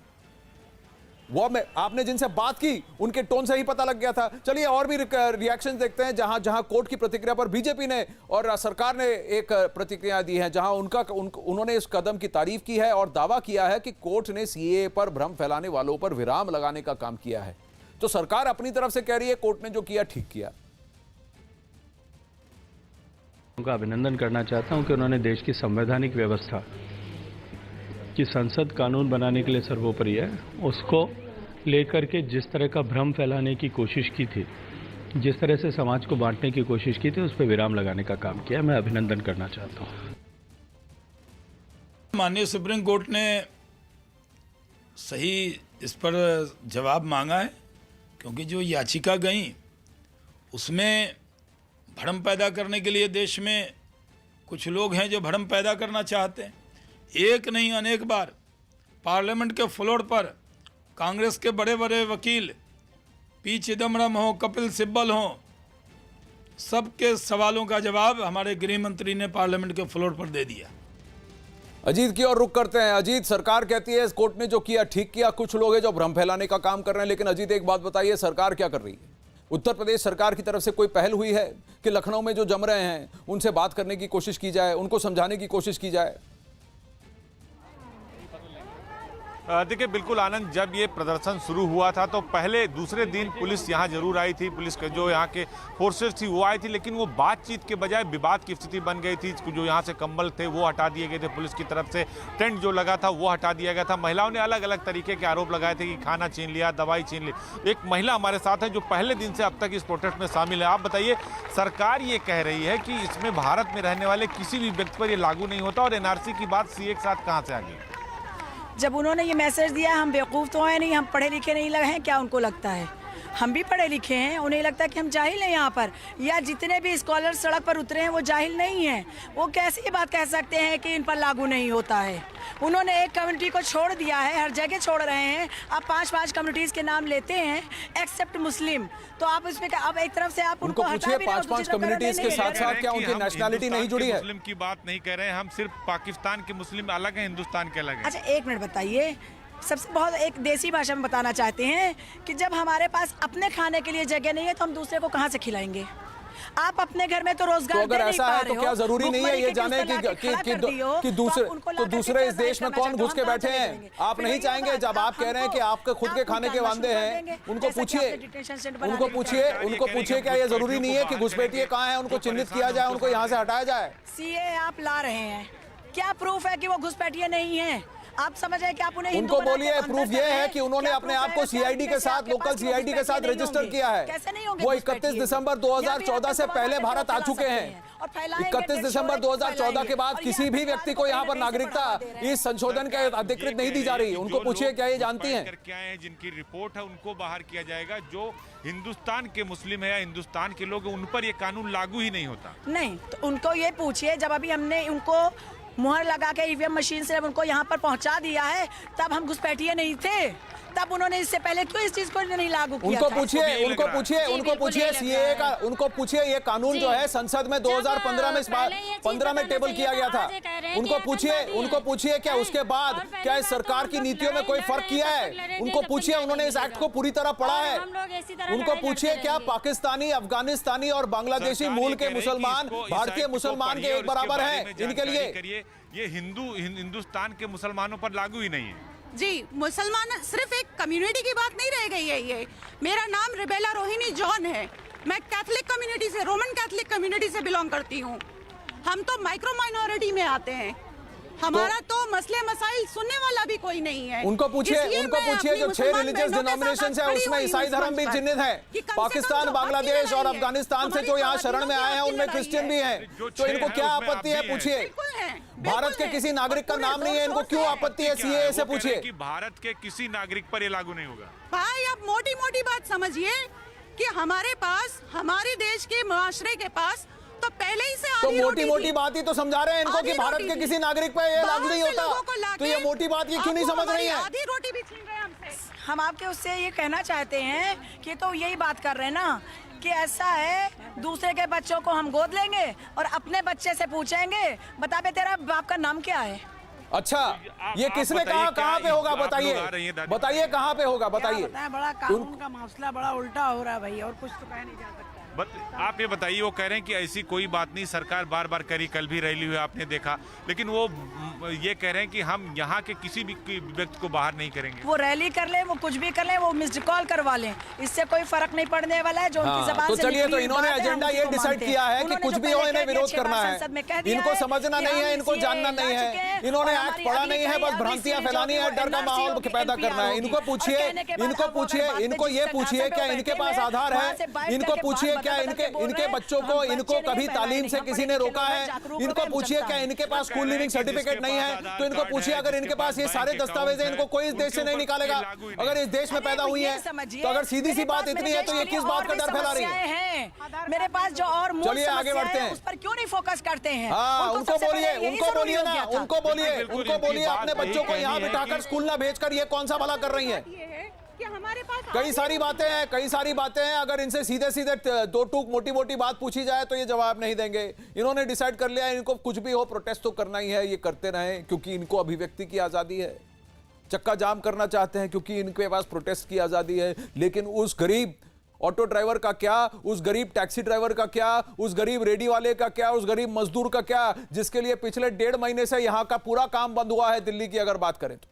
वो में आपने जिनसे बात की उनके टोन से ही पता लग गया था। चलिए और भी रिएक्शन देखते हैं। जहां कोर्ट की प्रतिक्रिया पर बीजेपी ने और सरकार ने एक प्रतिक्रिया दी है, जहां उन्होंने इस कदम की तारीफ की है और दावा किया है कि कोर्ट ने सीए पर भ्रम फैलाने वालों पर विराम लगाने का काम किया है। तो सरकार अपनी तरफ से कह रही है कोर्ट ने जो किया ठीक किया। उनका अभिनंदन करना चाहता हूं कि उन्होंने देश की संवैधानिक व्यवस्था कि संसद कानून बनाने के लिए सर्वोपरि है, उसको लेकर के जिस तरह का भ्रम फैलाने की कोशिश की थी, जिस तरह से समाज को बांटने की कोशिश की थी, उस पर विराम लगाने का काम किया। मैं अभिनंदन करना चाहता हूँ। माननीय सुप्रीम कोर्ट ने सही इस पर जवाब मांगा है, क्योंकि जो याचिका गई उसमें भ्रम पैदा करने के लिए देश में कुछ लोग हैं जो भ्रम पैदा करना चाहते हैं। एक नहीं अनेक बार पार्लियामेंट के फ्लोर पर कांग्रेस के बड़े बड़े वकील पी चिदम्बरम हो, कपिल सिब्बल हो, सबके सवालों का जवाब हमारे गृह मंत्री ने पार्लियामेंट के फ्लोर पर दे दिया। अजीत की ओर रुख करते हैं। अजीत, सरकार कहती है कोर्ट ने जो किया ठीक किया, कुछ लोग हैं जो भ्रम फैलाने का काम कर रहे हैं। लेकिन अजीत, एक बात बताइए, सरकार क्या कर रही है? उत्तर प्रदेश सरकार की तरफ से कोई पहल हुई है कि लखनऊ में जो जम रहे हैं उनसे बात करने की कोशिश की जाए, उनको समझाने की कोशिश की जाए? देखिए बिल्कुल आनंद, जब ये प्रदर्शन शुरू हुआ था तो पहले दूसरे दिन पुलिस यहाँ जरूर आई थी, पुलिस के जो यहाँ के फोर्सेस थी वो आई थी, लेकिन वो बातचीत के बजाय विवाद की स्थिति बन गई थी। जो यहाँ से कंबल थे वो हटा दिए गए थे पुलिस की तरफ से, टेंट जो लगा था वो हटा दिया गया था। महिलाओं ने अलग अलग तरीके के आरोप लगाए थे कि खाना छीन लिया, दवाई छीन ली। एक महिला हमारे साथ है जो पहले दिन से अब तक इस प्रोटेस्ट में शामिल है। आप बताइए, सरकार ये कह रही है कि इसमें भारत में रहने वाले किसी भी व्यक्ति पर ये लागू नहीं होता, और एनआरसी की बात सीए के साथ कहाँ से आ गई? जब उन्होंने ये मैसेज दिया, हम बेवकूफ़ तो हैं नहीं, हम पढ़े लिखे नहीं लगे हैं क्या उनको लगता है? हम भी पढ़े लिखे हैं, उन्हें लगता है कि हम जाहिल हैं यहाँ पर, या जितने भी स्कॉलर सड़क पर उतरे हैं वो जाहिल नहीं हैं। वो कैसे ये बात कह सकते हैं कि इन पर लागू नहीं होता है? उन्होंने एक कम्युनिटी को छोड़ दिया है, हर जगह छोड़ रहे हैं। आप 5-5 कम्युनिटीज के नाम लेते हैं एक्सेप्ट मुस्लिम, तो आप इसमें अब एक तरफ से आप उनको पूछिए 5-5 कम्युनिटीज के साथ साथ क्या उनकी नेशनैलिटी नहीं जुड़ी है? मुस्लिम की बात नहीं कह रहे हैं हम, सिर्फ पाकिस्तान के मुस्लिम अलग है, हिंदुस्तान के अलग है। अच्छा एक मिनट बताइए, सबसे बहुत एक देसी भाषा में बताना चाहते हैं कि जब हमारे पास अपने खाने के लिए जगह नहीं है तो हम दूसरे को कहाँ से खिलाएंगे? आप अपने घर में तो रोजगार तो अगर ऐसा है तो क्या जरूरी नहीं है ये जाने कि दूसरे इस देश में कौन घुस के बैठे हैं? आप नहीं चाहेंगे, जब आप कह रहे हैं कि आपके खुद के खाने के वांदे हैं, उनको पूछिए क्या ये जरूरी नहीं है कि घुसपैठिए कहाँ है उनको चिन्हित किया जाए, उनको यहाँ से हटाया जाए? सीए आप ला रहे हैं, क्या प्रूफ है कि वो घुसपैठिए नहीं है? आप समझ रहे हैं कि आप उन्हें उनको बोलिए प्रूफ ये है कि उन्होंने अपने आप को सीआईडी के साथ, लोकल सीआईडी के साथ रजिस्टर किया है। वो 31 दिसंबर 2014 से पहले भारत आ चुके हैं। 31 दिसंबर 2014 के बाद किसी भी व्यक्ति को यहाँ पर नागरिकता इस संशोधन के अधिकृत नहीं दी जा रही। उनको पूछिए क्या ये जानती हैं? क्या है जिनकी रिपोर्ट है उनको बाहर किया जाएगा। जो हिंदुस्तान के मुस्लिम है या हिंदुस्तान के लोग, उन पर ये कानून लागू ही नहीं होता। नहीं, तो उनको ये पूछिए, जब अभी हमने उनको मुहर लगा के ईवीएम मशीन से उनको यहाँ पर पहुँचा दिया है, तब हम घुसपैठिए नहीं थे, तब उन्होंने इससे पहले क्यों इस चीज को नहीं लागू किया? उनको पूछिए सीएए का, उनको पूछिए ये कानून जो है संसद में 2015 में 15 में टेबल किया गया था। उनको पूछिए क्या उसके बाद क्या इस सरकार की नीतियों में कोई फर्क किया है? उनको पूछिए उन्होंने इस एक्ट को पूरी तरह पढ़ा है? उनको पूछिए क्या पाकिस्तानी, अफगानिस्तानी और बांग्लादेशी मूल के मुसलमान भारतीय मुसलमान के एक बराबर हैं इनके लिए? ये हिंदुस्तान के मुसलमानों पर लागू ही नहीं है जी। मुसलमान सिर्फ एक कम्युनिटी की बात नहीं रह गई है। ये मेरा नाम रिबेला रोहिणी जॉन है, मैं कैथलिक कम्युनिटी से, रोमन कैथलिक कम्युनिटी से बिलोंग करती हूँ। हम तो माइक्रो माइनॉरिटी में आते हैं, हमारा तो मसले मसाइल सुनने वाला भी कोई नहीं है। उनको पूछिए जो 6 रिलीजियस डिनोमिनेशंस है उसमें ईसाई धर्म भी चिन्हित है। पाकिस्तान, बांग्लादेश और अफगानिस्तान से जो यहाँ शरण में आए हैं उनमें क्रिश्चियन भी हैं, तो इनको क्या आपत्ति है? पूछिए। भारत के किसी नागरिक का नाम नहीं है, इनको क्यों आपत्ति है सीएए से? पूछिए कि भारत के किसी नागरिक पर ये लागू नहीं होगा। भाई आप मोटी मोटी बात समझिए कि हमारे पास, हमारे देश के माशरे के पास तो पहले ही से तो मोटी बात ही तो समझा रहे हैं इनको कि भारत के किसी नागरिक पर ये लागू नहीं होता, तो ये मोटी बात ये क्यों नहीं समझ रही है? आधी रोटी भी छीन रहे हैं हमसे। हम आपके उससे ये कहना चाहते हैं कि तो यही बात कर रहे हैं ना कि ऐसा है, दूसरे के बच्चों को हम गोद लेंगे और अपने बच्चे से पूछेंगे बता बे तेरा बाप का नाम क्या है? अच्छा, ये किसने कहा, कहाँ पे होगा? बताइए कहाँ पे होगा, बताइए। बड़ा कानून का मसला बड़ा उल्टा हो रहा है भाई, और कुछ तो कह नहीं जा सकता। आप ये बताइए, वो कह रहे हैं कि ऐसी कोई बात नहीं, सरकार बार बार करी, कल भी रैली हुई आपने देखा, लेकिन वो ये कह रहे हैं कि हम यहाँ के किसी भी व्यक्ति को बाहर नहीं करेंगे। वो रैली कर ले, वो कुछ भी कर ले, वो मिस्ड कॉल करवा लें, इससे कोई फर्क नहीं पड़ने वाला है। जो उनकी जबान तो से चलिए, तो निकली इन्होंने बात है, एजेंडा हम ये उसको डिसाइड मानते किया है हैं। कि कुछ भी हो इन्हें विरोध करना है, इनको समझना नहीं है, इनको जानना नहीं है, इन्होंने एक्ट पढ़ा नहीं है, बस भ्रांतियां फैलानी है, डर का माहौल पैदा करना है। इनको पूछिए इनको ये पूछिए क्या इनके पास आधार है? इनको पूछिए क्या इनके बच्चों को, इनको कभी तालीम से किसी ने रोका है? इनको पूछिए क्या इनके पास स्कूल लिविंग सर्टिफिकेट नहीं है? तो इनको पूछिए अगर इनके पास ये सारे दस्तावेज हैं, इनको कोई इस देश से नहीं निकालेगा अगर इस देश में पैदा हुई है। तो अगर सीधी सी बात इतनी है तो ये किस बात का डर फैला रही है? मेरे पास जो और चलिए आगे बढ़ते हैं, उस पर क्यों नहीं फोकस करते हैं? हाँ, उनको बोलिए ना, उनको बोलिए अपने बच्चों को यहाँ बिठाकर स्कूल ना भेजकर ये कौन सा भला कर रही है? कि हमारे पास कई सारी बातें हैं, अगर इनसे सीधे दो टूक मोटी बात पूछी जाए तो ये जवाब नहीं देंगे। इन्होंने डिसाइड कर लिया इनको कुछ भी हो प्रोटेस्ट तो करना ही है, ये करते रहें क्योंकि इनको अभिव्यक्ति की आजादी है। चक्का जाम करना चाहते हैं क्योंकि इनके पास प्रोटेस्ट की आजादी है, लेकिन उस गरीब ऑटो ड्राइवर का क्या, उस गरीब टैक्सी ड्राइवर का क्या, उस गरीब रेडी वाले का क्या, उस गरीब मजदूर का क्या, जिसके लिए पिछले 1.5 महीने से यहां का पूरा काम बंद हुआ है दिल्ली की अगर बात करें तो।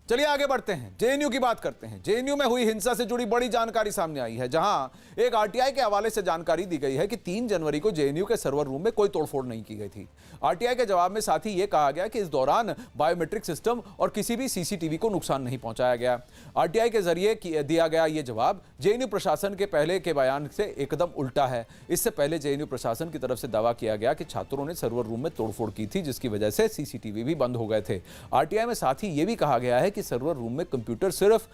चलिए आगे बढ़ते हैं, जेएनयू की बात करते हैं। जेएनयू में हुई हिंसा से जुड़ी बड़ी जानकारी सामने आई है, जहां एक आरटीआई के हवाले से जानकारी दी गई है कि 3 जनवरी को जेएनयू के सर्वर रूम में कोई तोड़फोड़ नहीं की गई थी। आरटीआई के जवाब में साथ ही यह कहा गया कि इस दौरान बायोमेट्रिक सिस्टम और किसी भी सीसीटीवी को नुकसान नहीं पहुंचाया गया। आरटीआई के जरिए दिया गया यह जवाब जेएनयू प्रशासन के पहले के बयान से एकदम उल्टा है। इससे पहले जेएनयू प्रशासन की तरफ से दावा किया गया कि छात्रों ने सर्वर रूम में तोड़फोड़ की थी, जिसकी वजह से सीसीटीवी भी बंद हो गए थे। आरटीआई में साथ ही यह भी कहा गया है कि सर्वर रूम में कंप्यूटर सिर्फ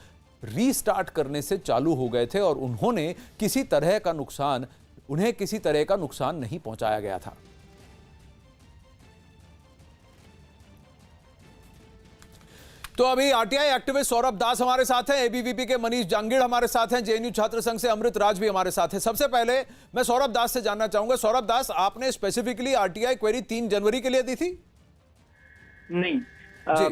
रीस्टार्ट करने से चालू हो गए थे और उन्हें किसी तरह का नुकसान नहीं पहुंचाया गया था। तो अभी आरटीआई एक्टिविस्ट सौरभ दास हमारे साथ हैं, एबीवीपी के मनीष जांगीड़ हमारे साथ हैं, जेएनयू छात्र संघ से अमृत राज भी हमारे साथ हैं। सबसे पहले मैं सौरभ दास से जानना चाहूंगा, सौरभ दास, आपने स्पेसिफिकली आरटीआई क्वेरी 3 जनवरी के लिए दी थी? नहीं,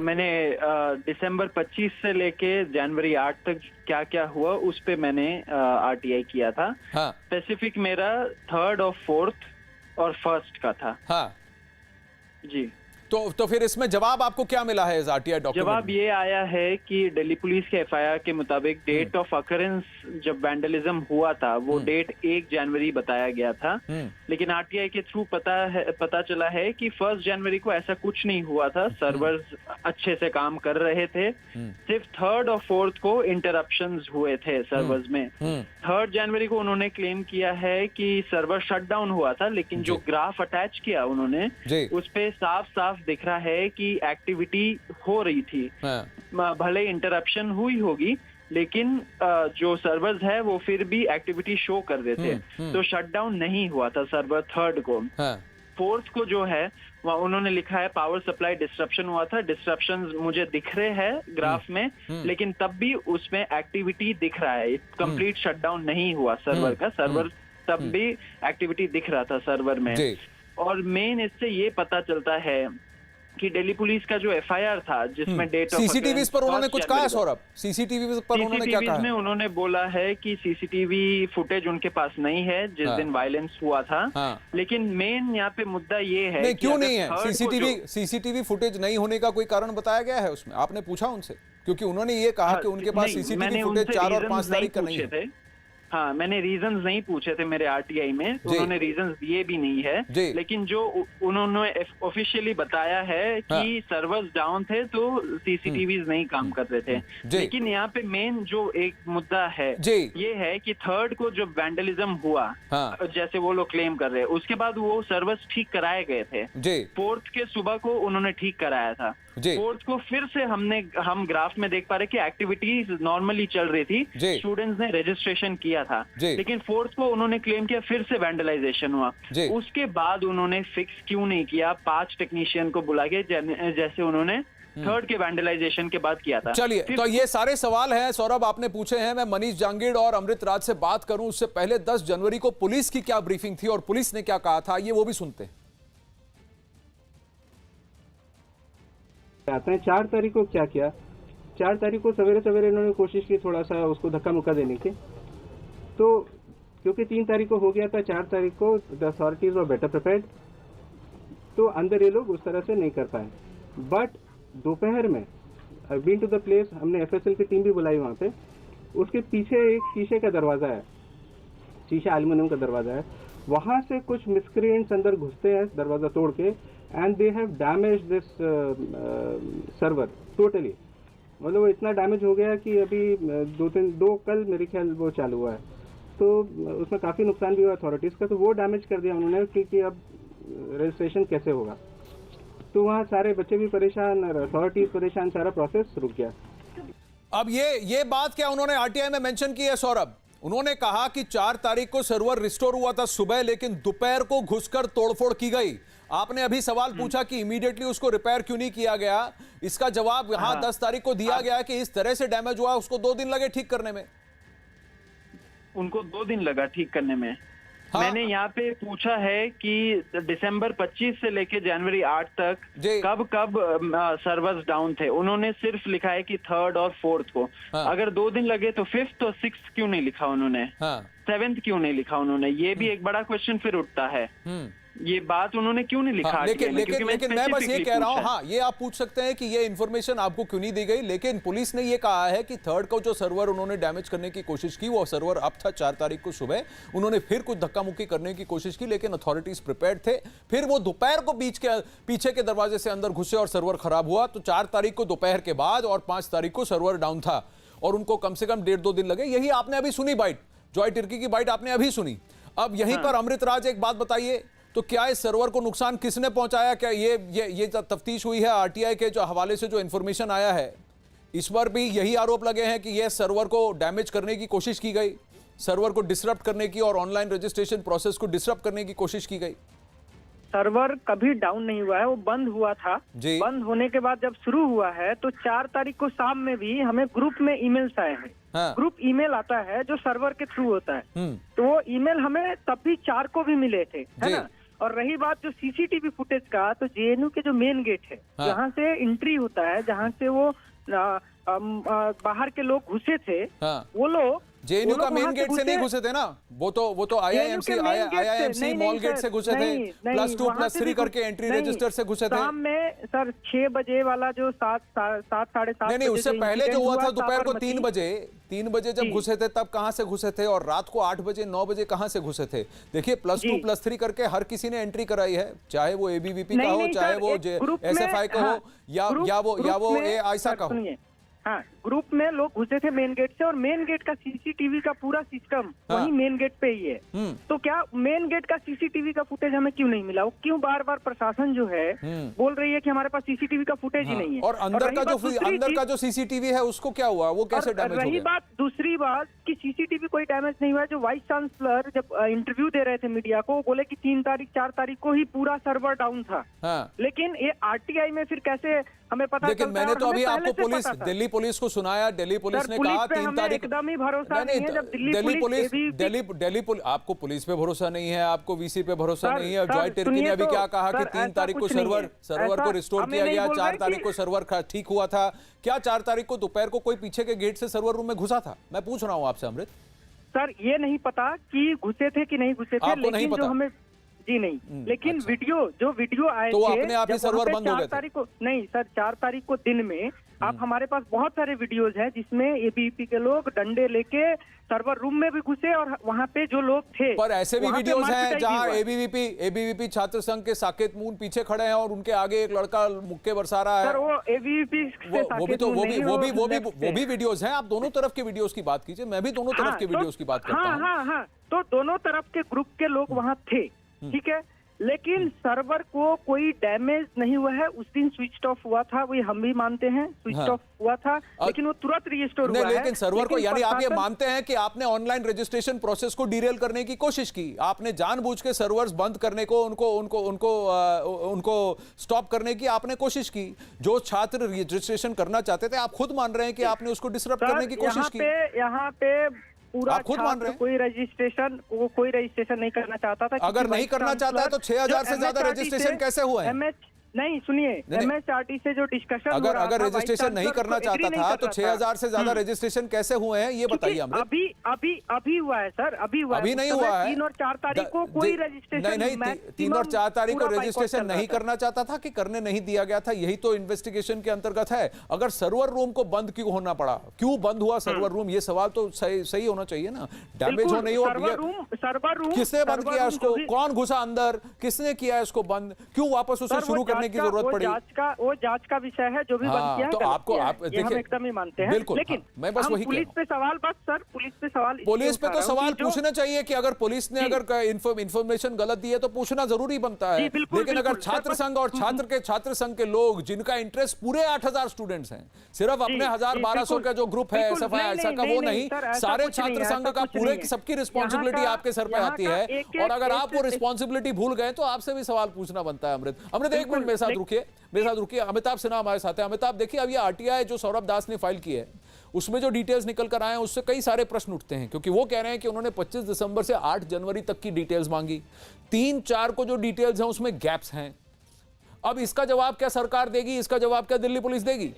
मैंने दिसंबर 25 से लेके जनवरी 8 तक क्या क्या हुआ उस पे मैंने आरटीआई किया था। हाँ। स्पेसिफिक मेरा 3rd और 4th और 1st का था। हाँ जी। तो फिर इसमें जवाब आपको क्या मिला है इस आरटीआई डॉक्यूमेंट? जवाब ये आया है कि दिल्ली पुलिस के एफआईआर के मुताबिक डेट ऑफ अकरेंस जब वैंडलिज्म हुआ था वो डेट 1 जनवरी बताया गया था, लेकिन आरटीआई के थ्रू पता चला है कि 1 जनवरी को ऐसा कुछ नहीं हुआ था। सर्वर्स अच्छे से काम कर रहे थे, सिर्फ 3rd और 4th को इंटरप्शंस हुए थे सर्वर्स में। 3rd जनवरी को उन्होंने क्लेम किया है कि सर्वर शट डाउन हुआ था, लेकिन जो ग्राफ अटैच किया उन्होंने उस पे साफ साफ दिख रहा है कि एक्टिविटी हो रही थी। भले इंटरप्शन हुई होगी, लेकिन जो सर्वर्स है वो फिर भी एक्टिविटी शो कर रहे थे। तो शटडाउन नहीं हुआ था सर्वर 3rd को। 4th को जो है वहाँ उन्होंने लिखा है पावर सप्लाई डिस्ट्रप्शन हुआ था। डिस्ट्रप्शन मुझे दिख रहे हैं ग्राफ में, लेकिन तब भी उसमें एक्टिविटी दिख रहा है। कंप्लीट शटडाउन नहीं हुआ सर्वर का, सर्वर तब भी एक्टिविटी दिख रहा था सर्वर में। और मेन इससे ये पता चलता है कि दिल्ली पुलिस का जो एफआईआर था जिसमें डेट ऑफ सीसीटीवी पर उन्होंने कुछ कहा है सौरभ? सीसीटीवी पर उन्होंने क्या कहा? में उन्होंने बोला है कि सीसीटीवी फुटेज उनके पास नहीं है जिस दिन वायलेंस हुआ था। लेकिन मेन यहाँ पे मुद्दा ये है नहीं, क्यों नहीं है सीसीटीवी फुटेज नहीं होने का कोई कारण बताया गया है उसमें? आपने पूछा उनसे? क्योंकि उन्होंने ये कहा कि उनके पास सीसीटीवी फुटेज 4 और 5 तारीख का नहीं है। हाँ, मैंने रीजंस नहीं पूछे थे मेरे आरटीआई में, तो उन्होंने रीजंस दिए भी नहीं है। लेकिन जो उन्होंने ऑफिशियली बताया है कि सर्वर्स डाउन थे तो सीसीटीवीज नहीं काम कर रहे थे। लेकिन यहाँ पे मेन जो एक मुद्दा है ये है कि 3rd को जो वैंडलिज्म हुआ, जैसे वो लोग क्लेम कर रहे हैं, उसके बाद वो सर्वर्स ठीक कराए गए थे। 4th के सुबह को उन्होंने ठीक कराया था। 4th को फिर से हम ग्राफ में देख पा रहे कि एक्टिविटीज नॉर्मली चल रही थी, स्टूडेंट्स ने रजिस्ट्रेशन किया था। लेकिन 4th को उन्होंने क्लेम किया फिर से वैंडलाइजेशन हुआ। उसके बाद उन्होंने फिक्स क्यों नहीं किया 5 टेक्नीशियन को बुला के, जैसे उन्होंने 3rd के वैंडलाइजेशन के बाद किया था? चलिए, तो ये सारे सवाल हैं सौरभ आपने पूछे हैं। मैं मनीष जांगीड़ और अमृत राज से बात करूं उससे पहले 10 जनवरी को पुलिस की क्या ब्रीफिंग थी और पुलिस ने क्या कहा था, ये वो भी सुनते हैं। आते हैं 4 तारीख को क्या किया? 4 तारीख को सवेरे सवेरे इन्होंने कोशिश की थोड़ा सा उसको धक्का मुक्का देने की, तो क्योंकि 3 तारीख को हो गया था, 4 तारीख को the authorities were better prepared, तो अंदर ये लोग उस तरह से नहीं कर पाए। बट दोपहर में बीन टू द प्लेस, हमने एफएसएल की टीम भी बुलाई वहाँ पे। उसके पीछे एक शीशे का दरवाजा है, शीशा एल्युमिनियम का दरवाजा है, वहाँ से कुछ मिसक्रिएंट्स अंदर घुसते हैं दरवाजा तोड़ के, and they have damage this server totally. मतलब वो इतना डैमेज हो गया कि अभी 2 कल मेरे ख्याल वो चालू हुआ है, तो उसमें काफ़ी नुकसान भी हुआ अथॉरिटीज़ का। तो वो डैमेज कर दिया उन्होंने, क्योंकि अब रजिस्ट्रेशन कैसे होगा। तो वहाँ सारे बच्चे भी परेशान, अथॉरिटीज़ परेशान, सारा प्रोसेस रुक गया। अब ये बात क्या उन्होंने आरटीआई में मेंशन की है सौरभ? उन्होंने कहा कि 4 तारीख को सर्वर रिस्टोर हुआ था सुबह, लेकिन दोपहर को घुसकर तोड़फोड़ की गई। आपने अभी सवाल पूछा कि इमीडिएटली उसको रिपेयर क्यों नहीं किया गया, इसका जवाब यहां 10 तारीख को दिया गया कि इस तरह से डैमेज हुआ, उसको 2 दिन लगे ठीक करने में। उनको 2 दिन लगा ठीक करने में। मैंने यहाँ पे पूछा है कि दिसंबर 25 से लेके जनवरी 8 तक कब सर्वर्स डाउन थे। उन्होंने सिर्फ लिखा है कि 3rd और 4th को। अगर 2 दिन लगे तो 5th और 6th क्यों नहीं लिखा उन्होंने? 7th क्यों नहीं लिखा उन्होंने? ये भी एक बड़ा क्वेश्चन फिर उठता है। ये बात उन्होंने क्यों नहीं लिखा? लेकिन मैं बस ये कह रहा हूं, हाँ ये आप पूछ सकते हैं कि ये इन्फॉर्मेशन आपको क्यों नहीं दी गई, लेकिन पुलिस ने ये कहा है कि 3rd को जो सर्वर उन्होंने डैमेज करने की कोशिश की, वो सर्वर अब था 4 तारीख को सुबह। उन्होंने फिर कुछ धक्का मुक्की करने की कोशिश की, लेकिन अथॉरिटीज प्रिपेयर्ड थे। फिर वो दोपहर को पीछे के दरवाजे से अंदर घुसे और सर्वर खराब हुआ। तो 4 तारीख को दोपहर के बाद और 5 तारीख को सर्वर डाउन था और उनको कम से कम 1.5-2 दिन लगे। यही आपने अभी सुनी बाइट, जॉय तिर्की की बाइट आपने अभी सुनी। अब यहीं पर अमृत राज एक बात बताइए, तो क्या इस सर्वर को नुकसान किसने पहुंचाया? क्या ये तफ्तीश हुई है आरटीआई के जो हवाले से जो इंफॉर्मेशन आया है, इस पर भी यही आरोप लगे हैं कि यह सर्वर को डैमेज करने की कोशिश की गई, सर्वर को डिसरप्ट करने की और ऑनलाइन रजिस्ट्रेशन प्रोसेस को डिसरप्ट करने की कोशिश की गई। सर्वर कभी डाउन नहीं हुआ है, वो बंद हुआ था। जी। बंद होने के बाद जब शुरू हुआ है तो 4 तारीख को शाम में भी हमें ग्रुप में ईमेल्स आए हैं। हाँ। ग्रुप ईमेल आता है जो सर्वर के थ्रू होता है, तो वो ईमेल हमें तब भी 4 को भी मिले थे, है ना। और रही बात जो सीसीटीवी फुटेज का, तो जेएनयू के जो मेन गेट है, हाँ। जहाँ से एंट्री होता है, जहाँ से वो बाहर के लोग घुसे थे, हाँ। वो लोग जेएनयू का मेन गेट से नहीं घुसे थे ना, वो तो आईआईएमसी मॉल गेट से घुसे थे, +2 +3 करके एंट्री रजिस्टर से घुसे थे। शाम में सर 6 बजे वाला जो 7 साढ़े 7 नहीं, उससे पहले जो हुआ था दोपहर को 3 बजे जब घुसे थे, तब कहां से घुसे थे, और रात को 8 बजे 9 बजे कहां से घुसे थे? देखिए +2 +3 करके हर किसी ने एंट्री कराई है, चाहे वो एबीवीपी का हो, चाहे वो एसएफआई का हो, या वो आयसा का हो। हाँ, ग्रुप में लोग घुसे थे मेन गेट से, और मेन गेट का सीसीटीवी का पूरा सिस्टम वही मेन गेट पे ही है। तो क्या मेन गेट का सीसीटीवी का फुटेज हमें क्यों नहीं मिला? वो क्यों बार बार प्रशासन जो है बोल रही है कि हमारे पास सीसीटीवी का फुटेज ही नहीं है? और अंदर का जो सीसीटीवी है उसको क्या हुआ, वो कैसे डैमेज हो गया? दूसरी बात कि सीसीटीवी कोई डैमेज नहीं हुआ है। जो वाइस चांसलर जब इंटरव्यू दे रहे थे मीडिया को, बोले कि 3 तारीख 4 तारीख को ही पूरा सर्वर डाउन था। लेकिन ये आरटीआई में फिर कैसे हमें पता? लेकिन मैंने तो अभी आपको दिल्ली पुलिस को सुनाया, दिल्ली पुलिस ने कहा 3 तारीख एकदम ही भरोसा नहीं है। जब दिल्ली पुलिस आपको पुलिस पे भरोसा नहीं है, आपको वीसी पे भरोसा नहीं है। जॉय टिर्की ने अभी क्या कहा कि 3 तारीख को सर्वर को रिस्टोर किया गया, 4 तारीख को सर्वर ठीक हुआ था। क्या 4 तारीख को दोपहर को कोई पीछे के गेट से सर्वर रूम में घुसा था? मैं पूछ रहा हूँ आपसे अमृत। सर ये नहीं पता कि घुसे थे कि नहीं घुसे थे, लेकिन जो हमें जी नहीं, लेकिन वीडियो आए तो थे अपने आप ही सर्वर बंद हो गए थे। 4 तारीख को नहीं सर, 4 तारीख को दिन में आप हमारे पास बहुत सारे वीडियोज हैं जिसमें एबीवीपी के लोग डंडे लेके सर्वर रूम में भी घुसे, और वहाँ पे जो लोग थे। पर ऐसे भी वीडियोज हैं जहां एबीवीपी छात्र संघ के साकेत मून पीछे खड़े हैं और उनके आगे एक लड़का मुक्के बरसा रहा है। सर वो एबीवीपी वो भी वीडियोज हैं। आप दोनों तरफ के वीडियोज की बात कीजिए, मैं भी दोनों तरफ के वीडियोज की बात करता हूँ। हाँ, तो दोनों तरफ के ग्रुप के लोग वहाँ थे, ठीक है। लेकिन सर्वर को कोई डैमेज नहीं हुआ है। उस दिन स्विच ऑफ हुआ था, वो हम भी मानते हैं, स्विच ऑफ हुआ था, लेकिन वो तुरंत रिस्टोर हुआ है। लेकिन सर्वर को, यानी आप ये मानते हैं कि आपने ऑनलाइन रजिस्ट्रेशन प्रोसेस को डिरेल करने की कोशिश की, आपने जानबूझ के सर्वर्स बंद करने को, उनको स्टॉप करने की आपने कोशिश की। जो छात्र रजिस्ट्रेशन करना चाहते थे, आप खुद मान रहे हैं कि आपने उसको डिसरप्ट करने की कोशिश की। यहाँ पे पूरा आप खुद मान रहे हैं? कोई रजिस्ट्रेशन नहीं करना चाहता था। अगर नहीं करना चाहता है तो 6000 से ज्यादा रजिस्ट्रेशन कैसे हुए हैं? नहीं सुनिए, एमएचआरटी से जो डिस्कशन अगर रजिस्ट्रेशन नहीं करना चाहता था तो 6000 से ज्यादा रजिस्ट्रेशन कैसे हुए हैं, ये बताइए हमें। अभी हुआ है सर, अभी नहीं हुआ है। 3 और 4 तारीख को कोई रजिस्ट्रेशन नहीं, 3 और 4 तारीख को रजिस्ट्रेशन नहीं करना चाहता था कि करने नहीं दिया गया था, यही तो इन्वेस्टिगेशन के अंतर्गत है। अगर सर्वर रूम को बंद क्यों होना पड़ा, क्यों बंद हुआ सर्वर रूम, ये सवाल तो सही होना चाहिए ना। डैमेज हो नहीं हो, सर्वर रूम किसने बंद किया उसको, कौन घुसा अंदर, किसने किया इसको बंद, क्यों वापस उसे शुरू करने की जरूरत पड़ी? वो जांच का विषय है, जो भी बंद किया है, तो आपको देखिए, हम एकदम ही मानते हैं। बिल्कुल, लेकिन मैं बस वही पुलिस पे सवाल, पुलिस पे तो सवाल पूछना चाहिए कि अगर पुलिस ने अगर इंफॉर्मेशन गलत दी है तो पूछना जरूरी बनता है। लेकिन अगर छात्र संघ और छात्र संघ के लोग, जिनका इंटरेस्ट पूरे 8000 स्टूडेंट्स हैं, सिर्फ अपने 1000-1200 का जो ग्रुप है एसएफआई ऐसा का, वो नहीं, सारे छात्र संघ का पूरे सबकी रिस्पॉन्सिबिलिटी आपके सर पे आती है। और अगर आप वो रिस्पॉन्सिबिलिटी भूल गए तो आपसे भी सवाल पूछना बनता है। अमृत 1 मिनट मेरे साथ रुकिए। अमिताभ सिन्हा हमारे साथ है। अमिताभ, देखिए, अब ये आरटीआई जो सौरभ दास ने फाइल की है, उसमें जो डिटेल्स निकल कर आए हैं उससे कई सारे प्रश्न उठते हैं, क्योंकि वो कह रहे हैं कि उन्होंने 25 दिसंबर से 8 जनवरी तक की डिटेल्स मांगी, 3-4 को जो डिटेल्स हैं उसमें गैप्स हैं। अब इसका जवाब क्या सरकार देगी, इसका जवाब क्या दिल्ली पुलिस देगी,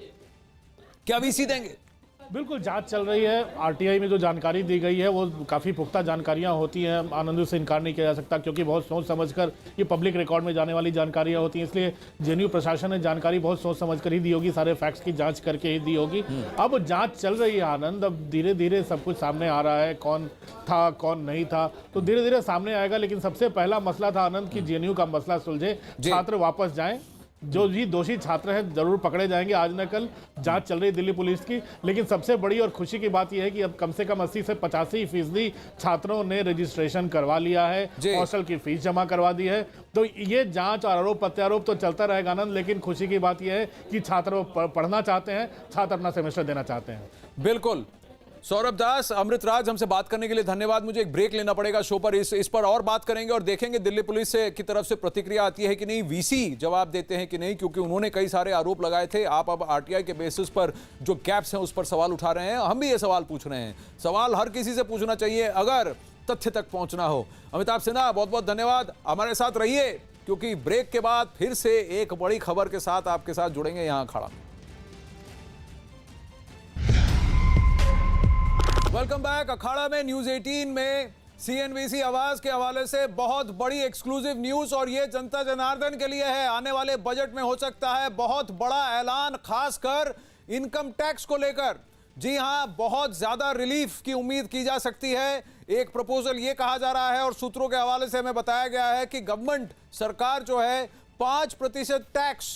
क्या वीसी देंगे? बिल्कुल जांच चल रही है। आरटीआई में जो जानकारी दी गई है वो काफ़ी पुख्ता जानकारियां होती हैं, आनंद से इनकार नहीं किया जा सकता, क्योंकि बहुत सोच समझकर ये पब्लिक रिकॉर्ड में जाने वाली जानकारियां होती हैं। इसलिए जेएनयू प्रशासन ने जानकारी बहुत सोच समझकर ही दी होगी, सारे फैक्ट्स की जांच करके ही दी होगी। अब जांच चल रही है आनंद, अब धीरे धीरे सब कुछ सामने आ रहा है, कौन था कौन नहीं था तो धीरे धीरे सामने आएगा। लेकिन सबसे पहला मसला था आनंद की जेएनयू का मसला सुलझे, छात्र वापस जाएं, जो भी दोषी छात्र हैं जरूर पकड़े जाएंगे। आज न कल जांच चल रही है दिल्ली पुलिस की, लेकिन सबसे बड़ी और खुशी की बात यह है कि अब कम से कम 80 से 85% छात्रों ने रजिस्ट्रेशन करवा लिया है, हॉस्टल की फीस जमा करवा दी है। तो ये जांच और आरोप प्रत्यारोप तो चलता रहेगा आनंद, लेकिन खुशी की बात यह है कि छात्र पढ़ना चाहते हैं, छात्र अपना सेमेस्टर देना चाहते हैं। बिल्कुल। सौरभ दास, अमृतराज, हमसे बात करने के लिए धन्यवाद। मुझे एक ब्रेक लेना पड़ेगा शो पर, इस पर और बात करेंगे और देखेंगे दिल्ली पुलिस से की तरफ से प्रतिक्रिया आती है कि नहीं, वीसी जवाब देते हैं कि नहीं, क्योंकि उन्होंने कई सारे आरोप लगाए थे। आप अब आरटीआई के बेसिस पर जो गैप्स हैं उस पर सवाल उठा रहे हैं, हम भी ये सवाल पूछ रहे हैं। सवाल हर किसी से पूछना चाहिए अगर तथ्य तक पहुंचना हो। अमिताभ सिन्हा, बहुत बहुत धन्यवाद, हमारे साथ रहिए, क्योंकि ब्रेक के बाद फिर से एक बड़ी खबर के साथ आपके साथ जुड़ेंगे यहां खड़ा। Welcome back. अखाड़ा में न्यूज 18 में सीएनबीसी आवाज के हवाले से बहुत बड़ी एक्सक्लूसिव न्यूज, और ये जनता जनार्दन के लिए है। आने वाले बजट में हो सकता है बहुत बड़ा ऐलान, खासकर इनकम टैक्स को लेकर। जी हां, बहुत ज्यादा रिलीफ की उम्मीद की जा सकती है। एक प्रपोजल ये कहा जा रहा है और सूत्रों के हवाले से हमें बताया गया है कि गवर्नमेंट, सरकार जो है 5% टैक्स,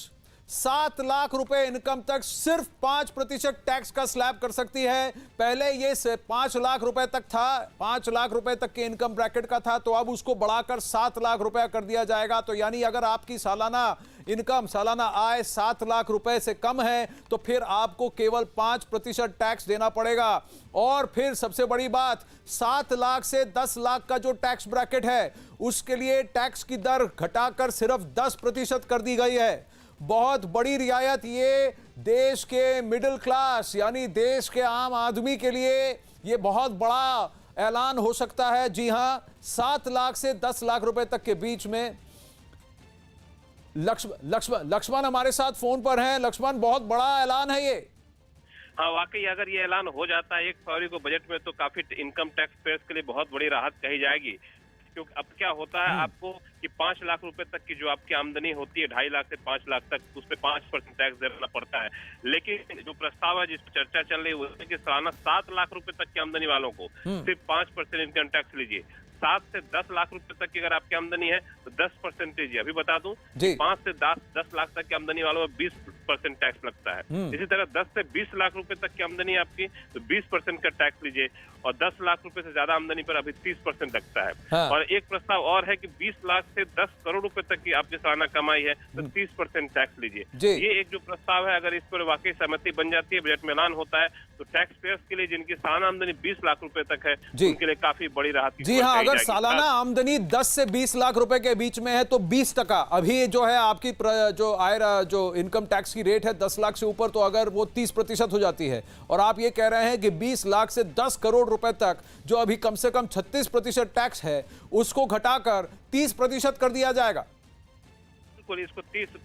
7 लाख रुपए इनकम तक सिर्फ 5% टैक्स का स्लैब कर सकती है। पहले ये 5 लाख रुपए तक था, 5 लाख रुपए तक के इनकम ब्रैकेट का था, तो अब उसको बढ़ाकर 7 लाख रुपए कर दिया जाएगा। तो यानी अगर आपकी सालाना इनकम, सालाना आय 7 लाख रुपए से कम है तो फिर आपको केवल 5% टैक्स देना पड़ेगा। और फिर सबसे बड़ी बात, 7 लाख से 10 लाख का जो टैक्स ब्रैकेट है उसके लिए टैक्स की दर घटाकर सिर्फ 10% कर दी गई है। बहुत बड़ी रियायत ये देश के मिडिल क्लास, यानी देश के आम आदमी के लिए ये बहुत बड़ा ऐलान हो सकता है। जी हां, 7 लाख से 10 लाख रुपए तक के बीच में। लक्ष्मण हमारे साथ फोन पर हैं। लक्ष्मण, बहुत बड़ा ऐलान है ये। हाँ, वाकई अगर ये ऐलान हो जाता है 1 फरवरी को बजट में, तो काफी इनकम टैक्स पेयर्स के लिए बहुत बड़ी राहत कही जाएगी। क्योंकि अब क्या होता है आपको कि 5 लाख रुपए तक की जो आपकी आमदनी होती है, 2.5 लाख से 5 लाख तक, उस पर 5% टैक्स देना पड़ता है। लेकिन जो प्रस्ताव है जिस पर चर्चा चल रही है वो है कि सालाना 7 लाख रुपए तक की आमदनी वालों को सिर्फ 5% इनकम टैक्स लीजिए। 7 से 10 लाख रुपए तक की अगर आपकी आमदनी है तो 10% लीजिए। अभी बता दूं, 5 से 10 लाख तक की आमदनी वालों में 20% टैक्स लगता है। इसी तरह 10 से 20 लाख रुपए तक की आमदनी है आपकी तो 20% का टैक्स लीजिए, और 10 लाख रुपए से ज्यादा आमदनी पर अभी 30% लगता है। हाँ। और एक प्रस्ताव और है कि 20 लाख से 10 करोड़ रुपए तक की आपकी सालाना कमाई है तो 30% टैक्स लीजिए। ये एक जो प्रस्ताव है, अगर इस पर वाकई सहमति बन जाती है, बजट में ऐलान होता है, तो टैक्स पेयर्स के लिए जिनकी सालाना आमदनी 20 लाख रुपए तक है उनके लिए काफी बड़ी राहत। जी हाँ, अगर सालाना आमदनी 10 से 20 लाख रुपए के बीच में है तो 20%। अभी जो है आपकी जो आय, जो इनकम टैक्स की रेट है 10 लाख से ऊपर, तो अगर वो 30% हो जाती है, और आप ये कह रहे हैं कि 20 लाख से 10 करोड़ रुपए तक जो अभी कम से कम 36% टैक्स है उसको घटाकर 30% कर दिया जाएगा। बिल्कुल, इसको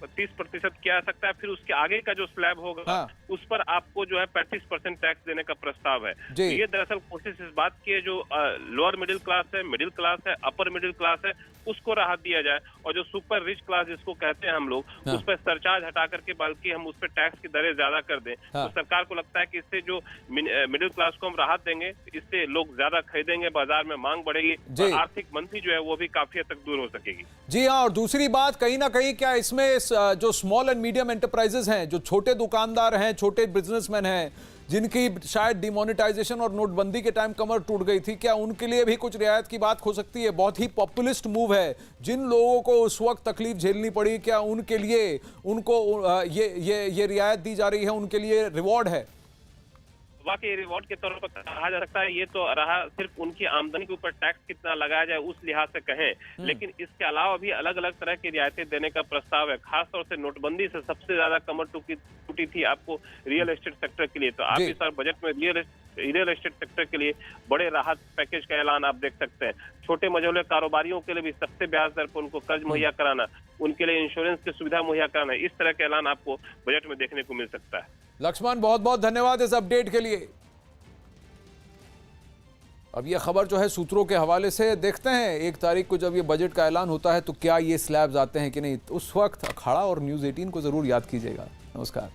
30% किया जा सकता है। फिर उसके आगे का जो स्लैब होगा उस पर आपको जो है 35% टैक्स देने का प्रस्ताव है। ये दरअसल कोशिश इस बात की है, जो लोअर मिडिल क्लास है, मिडिल क्लास है, अपर मिडिल क्लास है, उसको राहत दिया जाए, और जो सुपर रिच क्लास जिसको कहते हैं हम लोग, उस पर सरचार्ज हटा करके बल्कि हम उस पर टैक्स की दरें ज्यादा कर दें। तो सरकार को लगता है कि इससे जो मिडिल क्लास को हम राहत देंगे, इससे लोग ज्यादा खरीदेंगे, बाजार में मांग बढ़ेगी, और आर्थिक मंदी जो है वो भी काफी हद तक दूर हो सकेगी। जी हाँ, और दूसरी बात, कहीं ना कहीं क्या इसमें जो स्मॉल एंड मीडियम एंटरप्राइजेस हैं, जो छोटे दुकानदार हैं, छोटे बिजनेसमैन हैं, जिनकी शायद डिमोनेटाइजेशन और नोटबंदी के टाइम कमर टूट गई थी, क्या उनके लिए भी कुछ रियायत की बात हो सकती है? बहुत ही पॉपुलिस्ट मूव है। जिन लोगों को उस वक्त तकलीफ झेलनी पड़ी, क्या उनके लिए उनको ये रियायत दी जा रही है, उनके लिए रिवॉर्ड है? वाकई रिवॉर्ड के तौर पर कहा जा सकता है। ये तो रहा सिर्फ उनकी आमदनी के ऊपर टैक्स कितना लगाया जाए उस लिहाज से कहें, लेकिन इसके अलावा भी अलग अलग तरह की रियायतें देने का प्रस्ताव है। खासतौर से नोटबंदी से सबसे ज्यादा कमर टूटी थी आपको रियल एस्टेट सेक्टर के लिए, तो आप इस साल बजट में रियल एस्टेट सेक्टर के लिए बड़े राहत पैकेज का ऐलान आप देख सकते हैं। छोटे मझोले कारोबारियों के लिए भी सस्ते ब्याज दर पर उनको कर्ज मुहैया कराना, उनके लिए इंश्योरेंस की सुविधा मुहैया कराना, इस तरह के ऐलान आपको बजट में देखने को मिल सकता है। लक्ष्मण, बहुत बहुत धन्यवाद इस अपडेट के लिए। अब ये खबर जो है सूत्रों के हवाले से, देखते हैं 1 तारीख को जब ये बजट का ऐलान होता है तो क्या ये स्लैब्स आते हैं कि नहीं। उस वक्त अखाड़ा और न्यूज़ 18 को जरूर याद कीजिएगा। नमस्कार।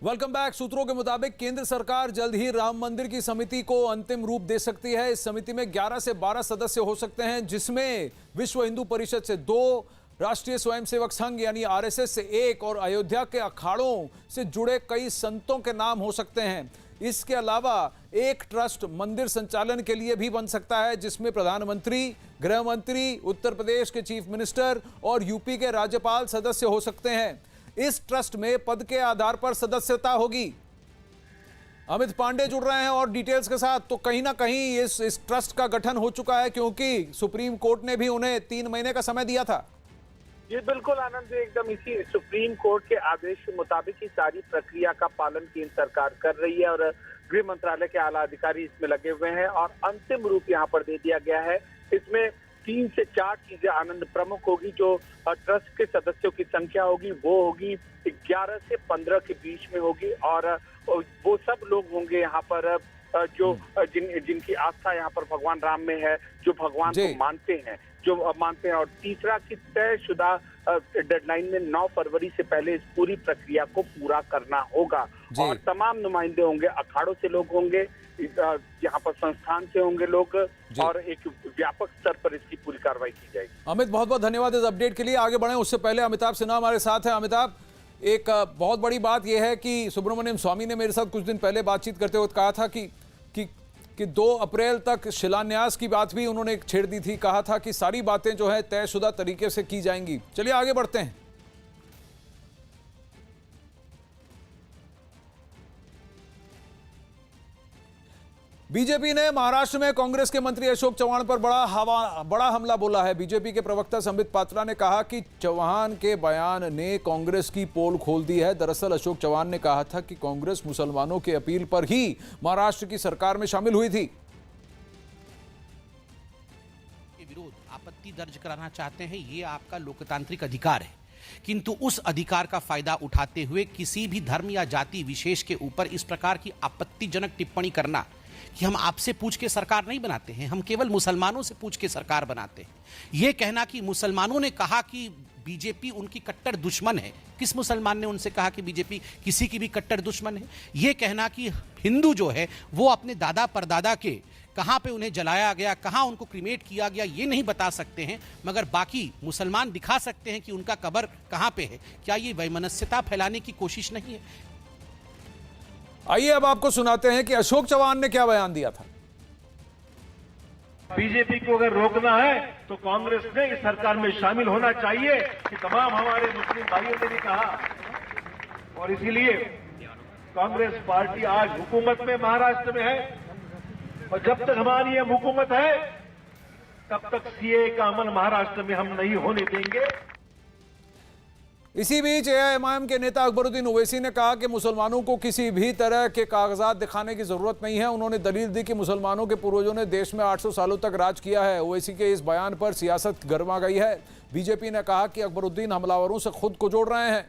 Welcome back. सूत्रों के मुताबिक केंद्र सरकार जल्द ही राम मंदिर की समिति को अंतिम रूप दे सकती है। इस समिति में 11 से 12 सदस्य हो सकते हैं, जिसमें विश्व हिंदू परिषद से 2, राष्ट्रीय स्वयंसेवक संघ यानी आरएसएस से 1 और अयोध्या के अखाड़ों से जुड़े कई संतों के नाम हो सकते हैं। इसके अलावा एक ट्रस्ट मंदिर संचालन के लिए भी बन सकता है, जिसमें प्रधानमंत्री, गृह मंत्री, उत्तर प्रदेश के चीफ मिनिस्टर और यूपी के राज्यपाल सदस्य हो सकते हैं। इस ट्रस्ट में पद के आधार पर सदस्यता होगी। अमित पांडे जुड़ रहे हैं और डिटेल्स के साथ। तो कहीं ना कहीं इस ट्रस्ट का गठन हो चुका है, क्योंकि सुप्रीम कोर्ट ने भी उन्हें 3 महीने का समय दिया था। ये बिल्कुल आनंद, एकदम इसी सुप्रीम कोर्ट के आदेश के मुताबिक ही सारी प्रक्रिया का पालन केंद्र सरकार कर रही है और गृह मंत्रालय के आला अधिकारी इसमें लगे हुए हैं और अंतिम रूप यहाँ पर दे दिया गया है। इसमें 3 से 4 चीजें आनंद प्रमुख होगी। जो ट्रस्ट के सदस्यों की संख्या होगी वो होगी 11 से 15 के बीच में होगी और वो सब लोग होंगे यहाँ पर जो जिनकी आस्था यहाँ पर भगवान राम में है, जो भगवान को मानते हैं। और तीसरा कि तयशुदा डेडलाइन में 9 फरवरी से पहले इस पूरी प्रक्रिया को पूरा करना होगा और तमाम नुमाइंदे होंगे, अखाड़ों से लोग होंगे, यहाँ पर संस्थान से होंगे लोग और एक व्यापक स्तर पर इसकी पूरी कार्रवाई की जाएगी। अमित, बहुत बहुत धन्यवाद इस अपडेट के लिए। आगे बढ़े उससे पहले अमिताभ सिन्हा हमारे साथ है। अमिताभ, एक बहुत बड़ी बात यह है कि सुब्रमण्यम स्वामी ने मेरे साथ कुछ दिन पहले बातचीत करते हुए कहा था कि 2 अप्रैल तक शिलान्यास की बात भी उन्होंने छेड़ दी थी। कहा था कि सारी बातें जो है तयशुदा तरीके से की जाएंगी। चलिए आगे बढ़ते हैं। बीजेपी ने महाराष्ट्र में कांग्रेस के मंत्री अशोक चव्हाण पर बड़ा हमला बोला है। बीजेपी के प्रवक्ता संबित पात्रा ने कहा कि चव्हाण के बयान ने कांग्रेस की पोल खोल दी है। दरअसल अशोक चव्हाण ने कहा था कि कांग्रेस मुसलमानों के अपील पर ही महाराष्ट्र की सरकार में शामिल हुई थी। विरोध आपत्ति दर्ज कराना चाहते हैं, ये आपका लोकतांत्रिक अधिकार है, किंतु उस अधिकार का फायदा उठाते हुए किसी भी धर्म या जाति विशेष के ऊपर इस प्रकार की आपत्तिजनक टिप्पणी करना कि हम आपसे पूछ के सरकार नहीं बनाते हैं, हम केवल मुसलमानों से पूछ के सरकार बनाते हैं। यह कहना कि मुसलमानों ने कहा कि बीजेपी उनकी कट्टर दुश्मन है, किस मुसलमान ने उनसे कहा कि बीजेपी किसी की भी कट्टर दुश्मन है? यह कहना कि हिंदू जो है वो अपने दादा परदादा के कहां पे उन्हें जलाया गया, कहां उनको क्रीमेट किया गया, ये नहीं बता सकते हैं, मगर बाकी मुसलमान दिखा सकते हैं कि उनका कब्र कहां पे है। क्या ये वैमनस्यता फैलाने की कोशिश नहीं है? आइए अब आपको सुनाते हैं कि अशोक चव्हाण ने क्या बयान दिया था। बीजेपी को अगर रोकना है तो कांग्रेस ने इस सरकार में शामिल होना चाहिए कि तमाम हमारे मुस्लिम भाइयों ने भी कहा और इसीलिए कांग्रेस पार्टी आज हुकूमत में महाराष्ट्र में है और जब तक हमारी ये हुकूमत है तब तक सीए का अमल महाराष्ट्र में हम नहीं होने देंगे। इसी बीच एआईएमआईएम के नेता अकबरुद्दीन ओवैसी ने कहा कि मुसलमानों को किसी भी तरह के कागजात दिखाने की जरूरत नहीं है। उन्होंने दलील दी कि मुसलमानों के पूर्वजों ने देश में 800 सालों तक राज किया है। ओवैसी के इस बयान पर सियासत गरमा गई है। बीजेपी ने कहा कि अकबरुद्दीन हमलावरों से खुद को जोड़ रहे हैं।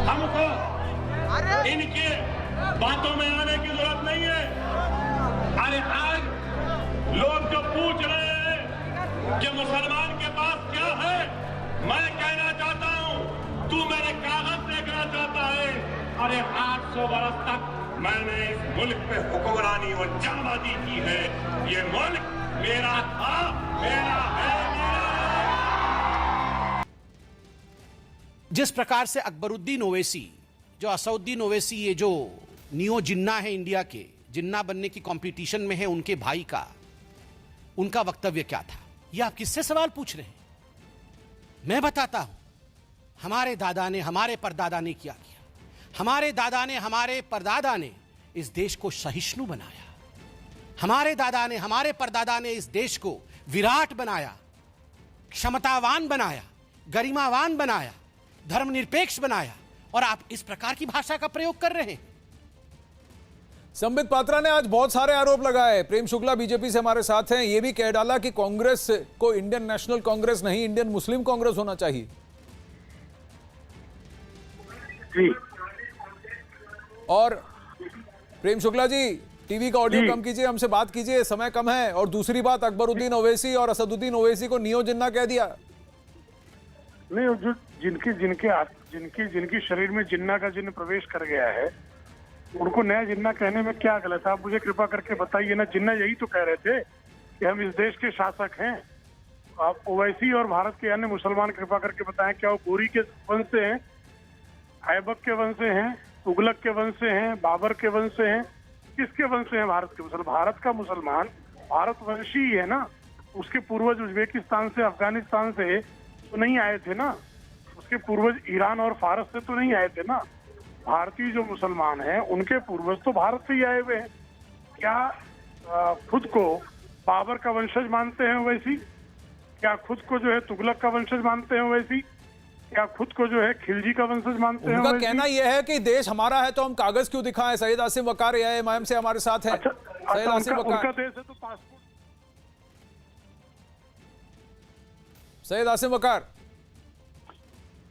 हमको इनके बातों में आने की जरूरत नहीं है। अरे आज लोग जो पूछ रहे हैं कि मुसलमान के पास क्या है, मैं कहना चाहता हूं, तू मेरे कागज देखना चाहता है। अरे 800 बरस तक मैंने इस मुल्क पे हुक्मरानी और जाबाजी की है। ये मुल्क मेरा था, मेरा है, मेरा। जिस प्रकार से अकबरुद्दीन ओवैसी, जो असउद्दीन ओवैसी, ये जो नियो जिन्ना है इंडिया के, जिन्ना बनने की कंपटीशन में है, उनके भाई का, उनका वक्तव्य क्या था? ये आप किससे सवाल पूछ रहे हैं? मैं बताता हूं। हमारे दादा ने, हमारे परदादा ने क्या किया? हमारे दादा ने, हमारे परदादा ने इस देश को सहिष्णु बनाया। हमारे दादा ने, हमारे परदादा ने इस देश को विराट बनाया, क्षमतावान बनाया, गरिमावान बनाया, धर्मनिरपेक्ष बनाया, और आप इस प्रकार की भाषा का प्रयोग कर रहे हैं। संबित पात्रा ने आज बहुत सारे आरोप लगाए। प्रेम शुक्ला बीजेपी से हमारे साथ हैं। यह भी कह डाला कि कांग्रेस को इंडियन नेशनल कांग्रेस नहीं, इंडियन मुस्लिम कांग्रेस होना चाहिए। जी। और प्रेम शुक्ला जी, टीवी का ऑडियो कम कीजिए, हमसे बात कीजिए, समय कम है। और दूसरी बात, अकबरुद्दीन ओवैसी और असदुद्दीन ओवैसी को नियो जिन्ना कह दिया। नहीं, जो जिनके शरीर में जिन्ना का जिन्न प्रवेश कर गया है, उनको नया जिन्ना कहने में क्या गलत है? आप मुझे कृपा करके बताइए ना। जिन्ना यही तो कह रहे थे कि हम इस देश के शासक हैं। आप ओवैसी और भारत के अन्य मुसलमान कृपा करके बताएं, क्या वो गोरी के वंश से हैं, ऐबक के वंश से हैं, तुगलक के वंश से हैं, बाबर के वंश से हैं? किसके वंश से हैं भारत के मुसलमान? भारत का मुसलमान भारतवंशी ही है ना। उसके पूर्वज उज्बेकिस्तान से, अफगानिस्तान से तो नहीं आए थे ना। उसके पूर्वज ईरान और फारस से तो नहीं आए थे ना। भारतीय जो मुसलमान हैं उनके पूर्वज तो भारत से ही आए हुए हैं। क्या खुद को बाबर का वंशज मानते हैं ओवैसी? क्या खुद को जो है तुगलक का वंशज मानते हैं ओवैसी? क्या खुद को जो है खिलजी का वंशज मानते हैं? उनका कहना यह है कि देश हमारा है तो हम कागज क्यों दिखाएं। सैयद आसिम वकार AIMIM से हमारे साथ हैं। सैयद आसिम वकार, उनका देश है तो पासपोर्ट। सैयद आसिम वकार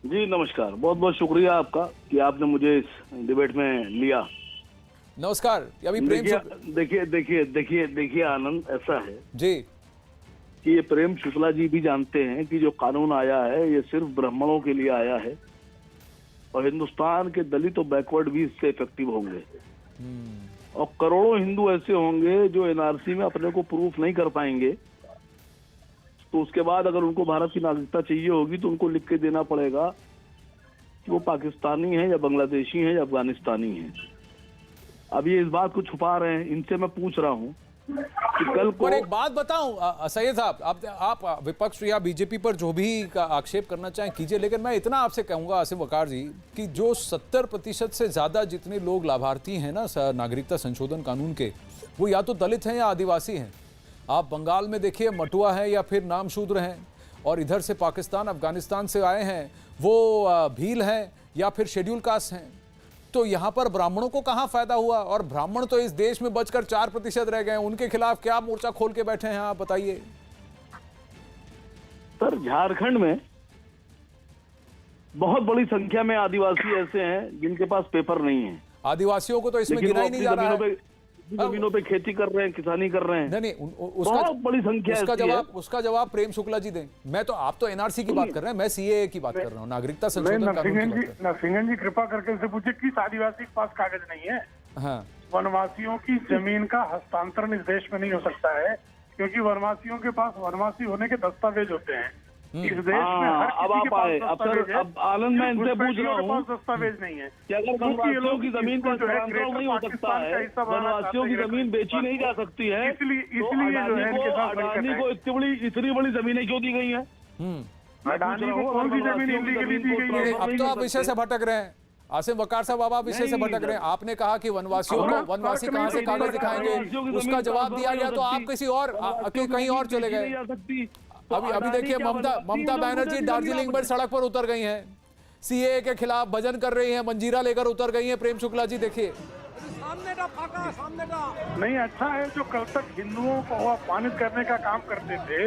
जी नमस्कार, बहुत बहुत शुक्रिया आपका कि आपने मुझे इस डिबेट में लिया। नमस्कार। अभी देखिए आनंद, ऐसा है जी कि ये प्रेम शुक्ला जी भी जानते हैं कि जो कानून आया है ये सिर्फ ब्राह्मणों के लिए आया है और हिंदुस्तान के दलित और बैकवर्ड भी इससे इफेक्टिव होंगे। और करोड़ों हिंदू ऐसे होंगे जो NRC में अपने को प्रूफ नहीं कर पाएंगे, तो उसके बाद अगर उनको भारत की नागरिकता चाहिए होगी तो उनको लिख के देना पड़ेगा कि वो पाकिस्तानी है या बांग्लादेशी है या अफगानिस्तानी है। अब ये इस बात को छुपा रहे हैं। इनसे मैं पूछ रहा हूँ कि कल को। पर एक बात बताऊं सैयद साहब, आप विपक्ष या बीजेपी पर जो भी आक्षेप करना चाहें कीजिए, लेकिन मैं इतना आपसे कहूंगा आसिम वकार जी कि जो 70% से ज्यादा जितने लोग लाभार्थी हैं ना नागरिकता संशोधन कानून के, वो या तो दलित हैं या आदिवासी हैं। आप बंगाल में देखिए मटुआ हैं या फिर नाम शूद्र हैं, और इधर से पाकिस्तान अफगानिस्तान से आए हैं वो भील हैं या फिर शेड्यूल कास्ट हैं। तो यहाँ पर ब्राह्मणों को कहाँ फायदा हुआ? और ब्राह्मण तो इस देश में बचकर 4% रह गए। उनके खिलाफ क्या मोर्चा खोल के बैठे हैं आप बताइए। सर, झारखंड में बहुत बड़ी संख्या में आदिवासी ऐसे हैं जिनके पास पेपर नहीं है। आदिवासियों को तो इसमें गिना ही नहीं जा रहा है। जमीनों पे खेती कर रहे हैं, किसानी कर रहे हैं। नहीं, बहुत बड़ी संख्या उसका जवाब प्रेम शुक्ला जी दें। मैं तो, आप तो NRC की बात कर रहे हैं, मैं CAA की बात कर रहा हूँ, नागरिकता संशोधन कानून की बात। नरसिंहन जी कृपा करके से पूछे किस आदिवासी के पास कागज नहीं है? हाँ। वनवासियों की जमीन का हस्तांतरण इस देश में नहीं हो सकता है, क्योंकि वनवासियों के पास वनवासी होने के दस्तावेज होते हैं। इस देश में हर किसी के पास दस्तावेज है। अब आनंद, मैं इनसे पूछ रहा हूँ, दस्तावेज नहीं है कि अगर वनवासियों की जमीन का हस्तांतरण नहीं हो सकता है, वनवासियों की जमीन बेची नहीं जा सकती है, इसलिए जो है अडानी को इतनी बड़ी जमीनें क्यों दी गई हैं? अडानी को कौन सी जमीन इल्लीगली दी गई है? अब तो आप विषय से भटक रहे हैं आसिम वकार साहब। आप विषय से भटक रहे हैं। आपने कहा कि वनवासियों को, वनवासी कहाँ से कागज दिखाएंगे, उसका जवाब दिया गया तो आप किसी और कहीं और चले गए। अभी देखिए ममता बनर्जी दार्जिलिंग में सड़क पर उतर गई हैं, CAA के खिलाफ भजन कर रही हैं, मंजीरा लेकर उतर गई हैं। प्रेम शुक्ला जी देखिए सामने का नहीं। अच्छा है जो कल तक हिंदुओं को अपमानित करने का काम करते थे,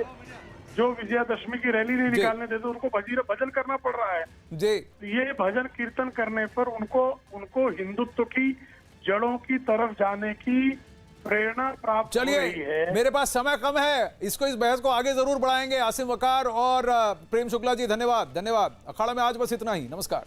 जो विजयादशमी की रैली नहीं निकालने देते, उनको भजन करना पड़ रहा है जी। ये भजन कीर्तन करने पर उनको हिंदुत्व की जड़ों की तरफ जाने की प्रेरणा प्राप्त हो रही है। मेरे पास समय कम है, इस बहस को आगे जरूर बढ़ाएंगे। आसिम वकार और प्रेम शुक्ला जी धन्यवाद। अखाड़ा में आज बस इतना ही। नमस्कार।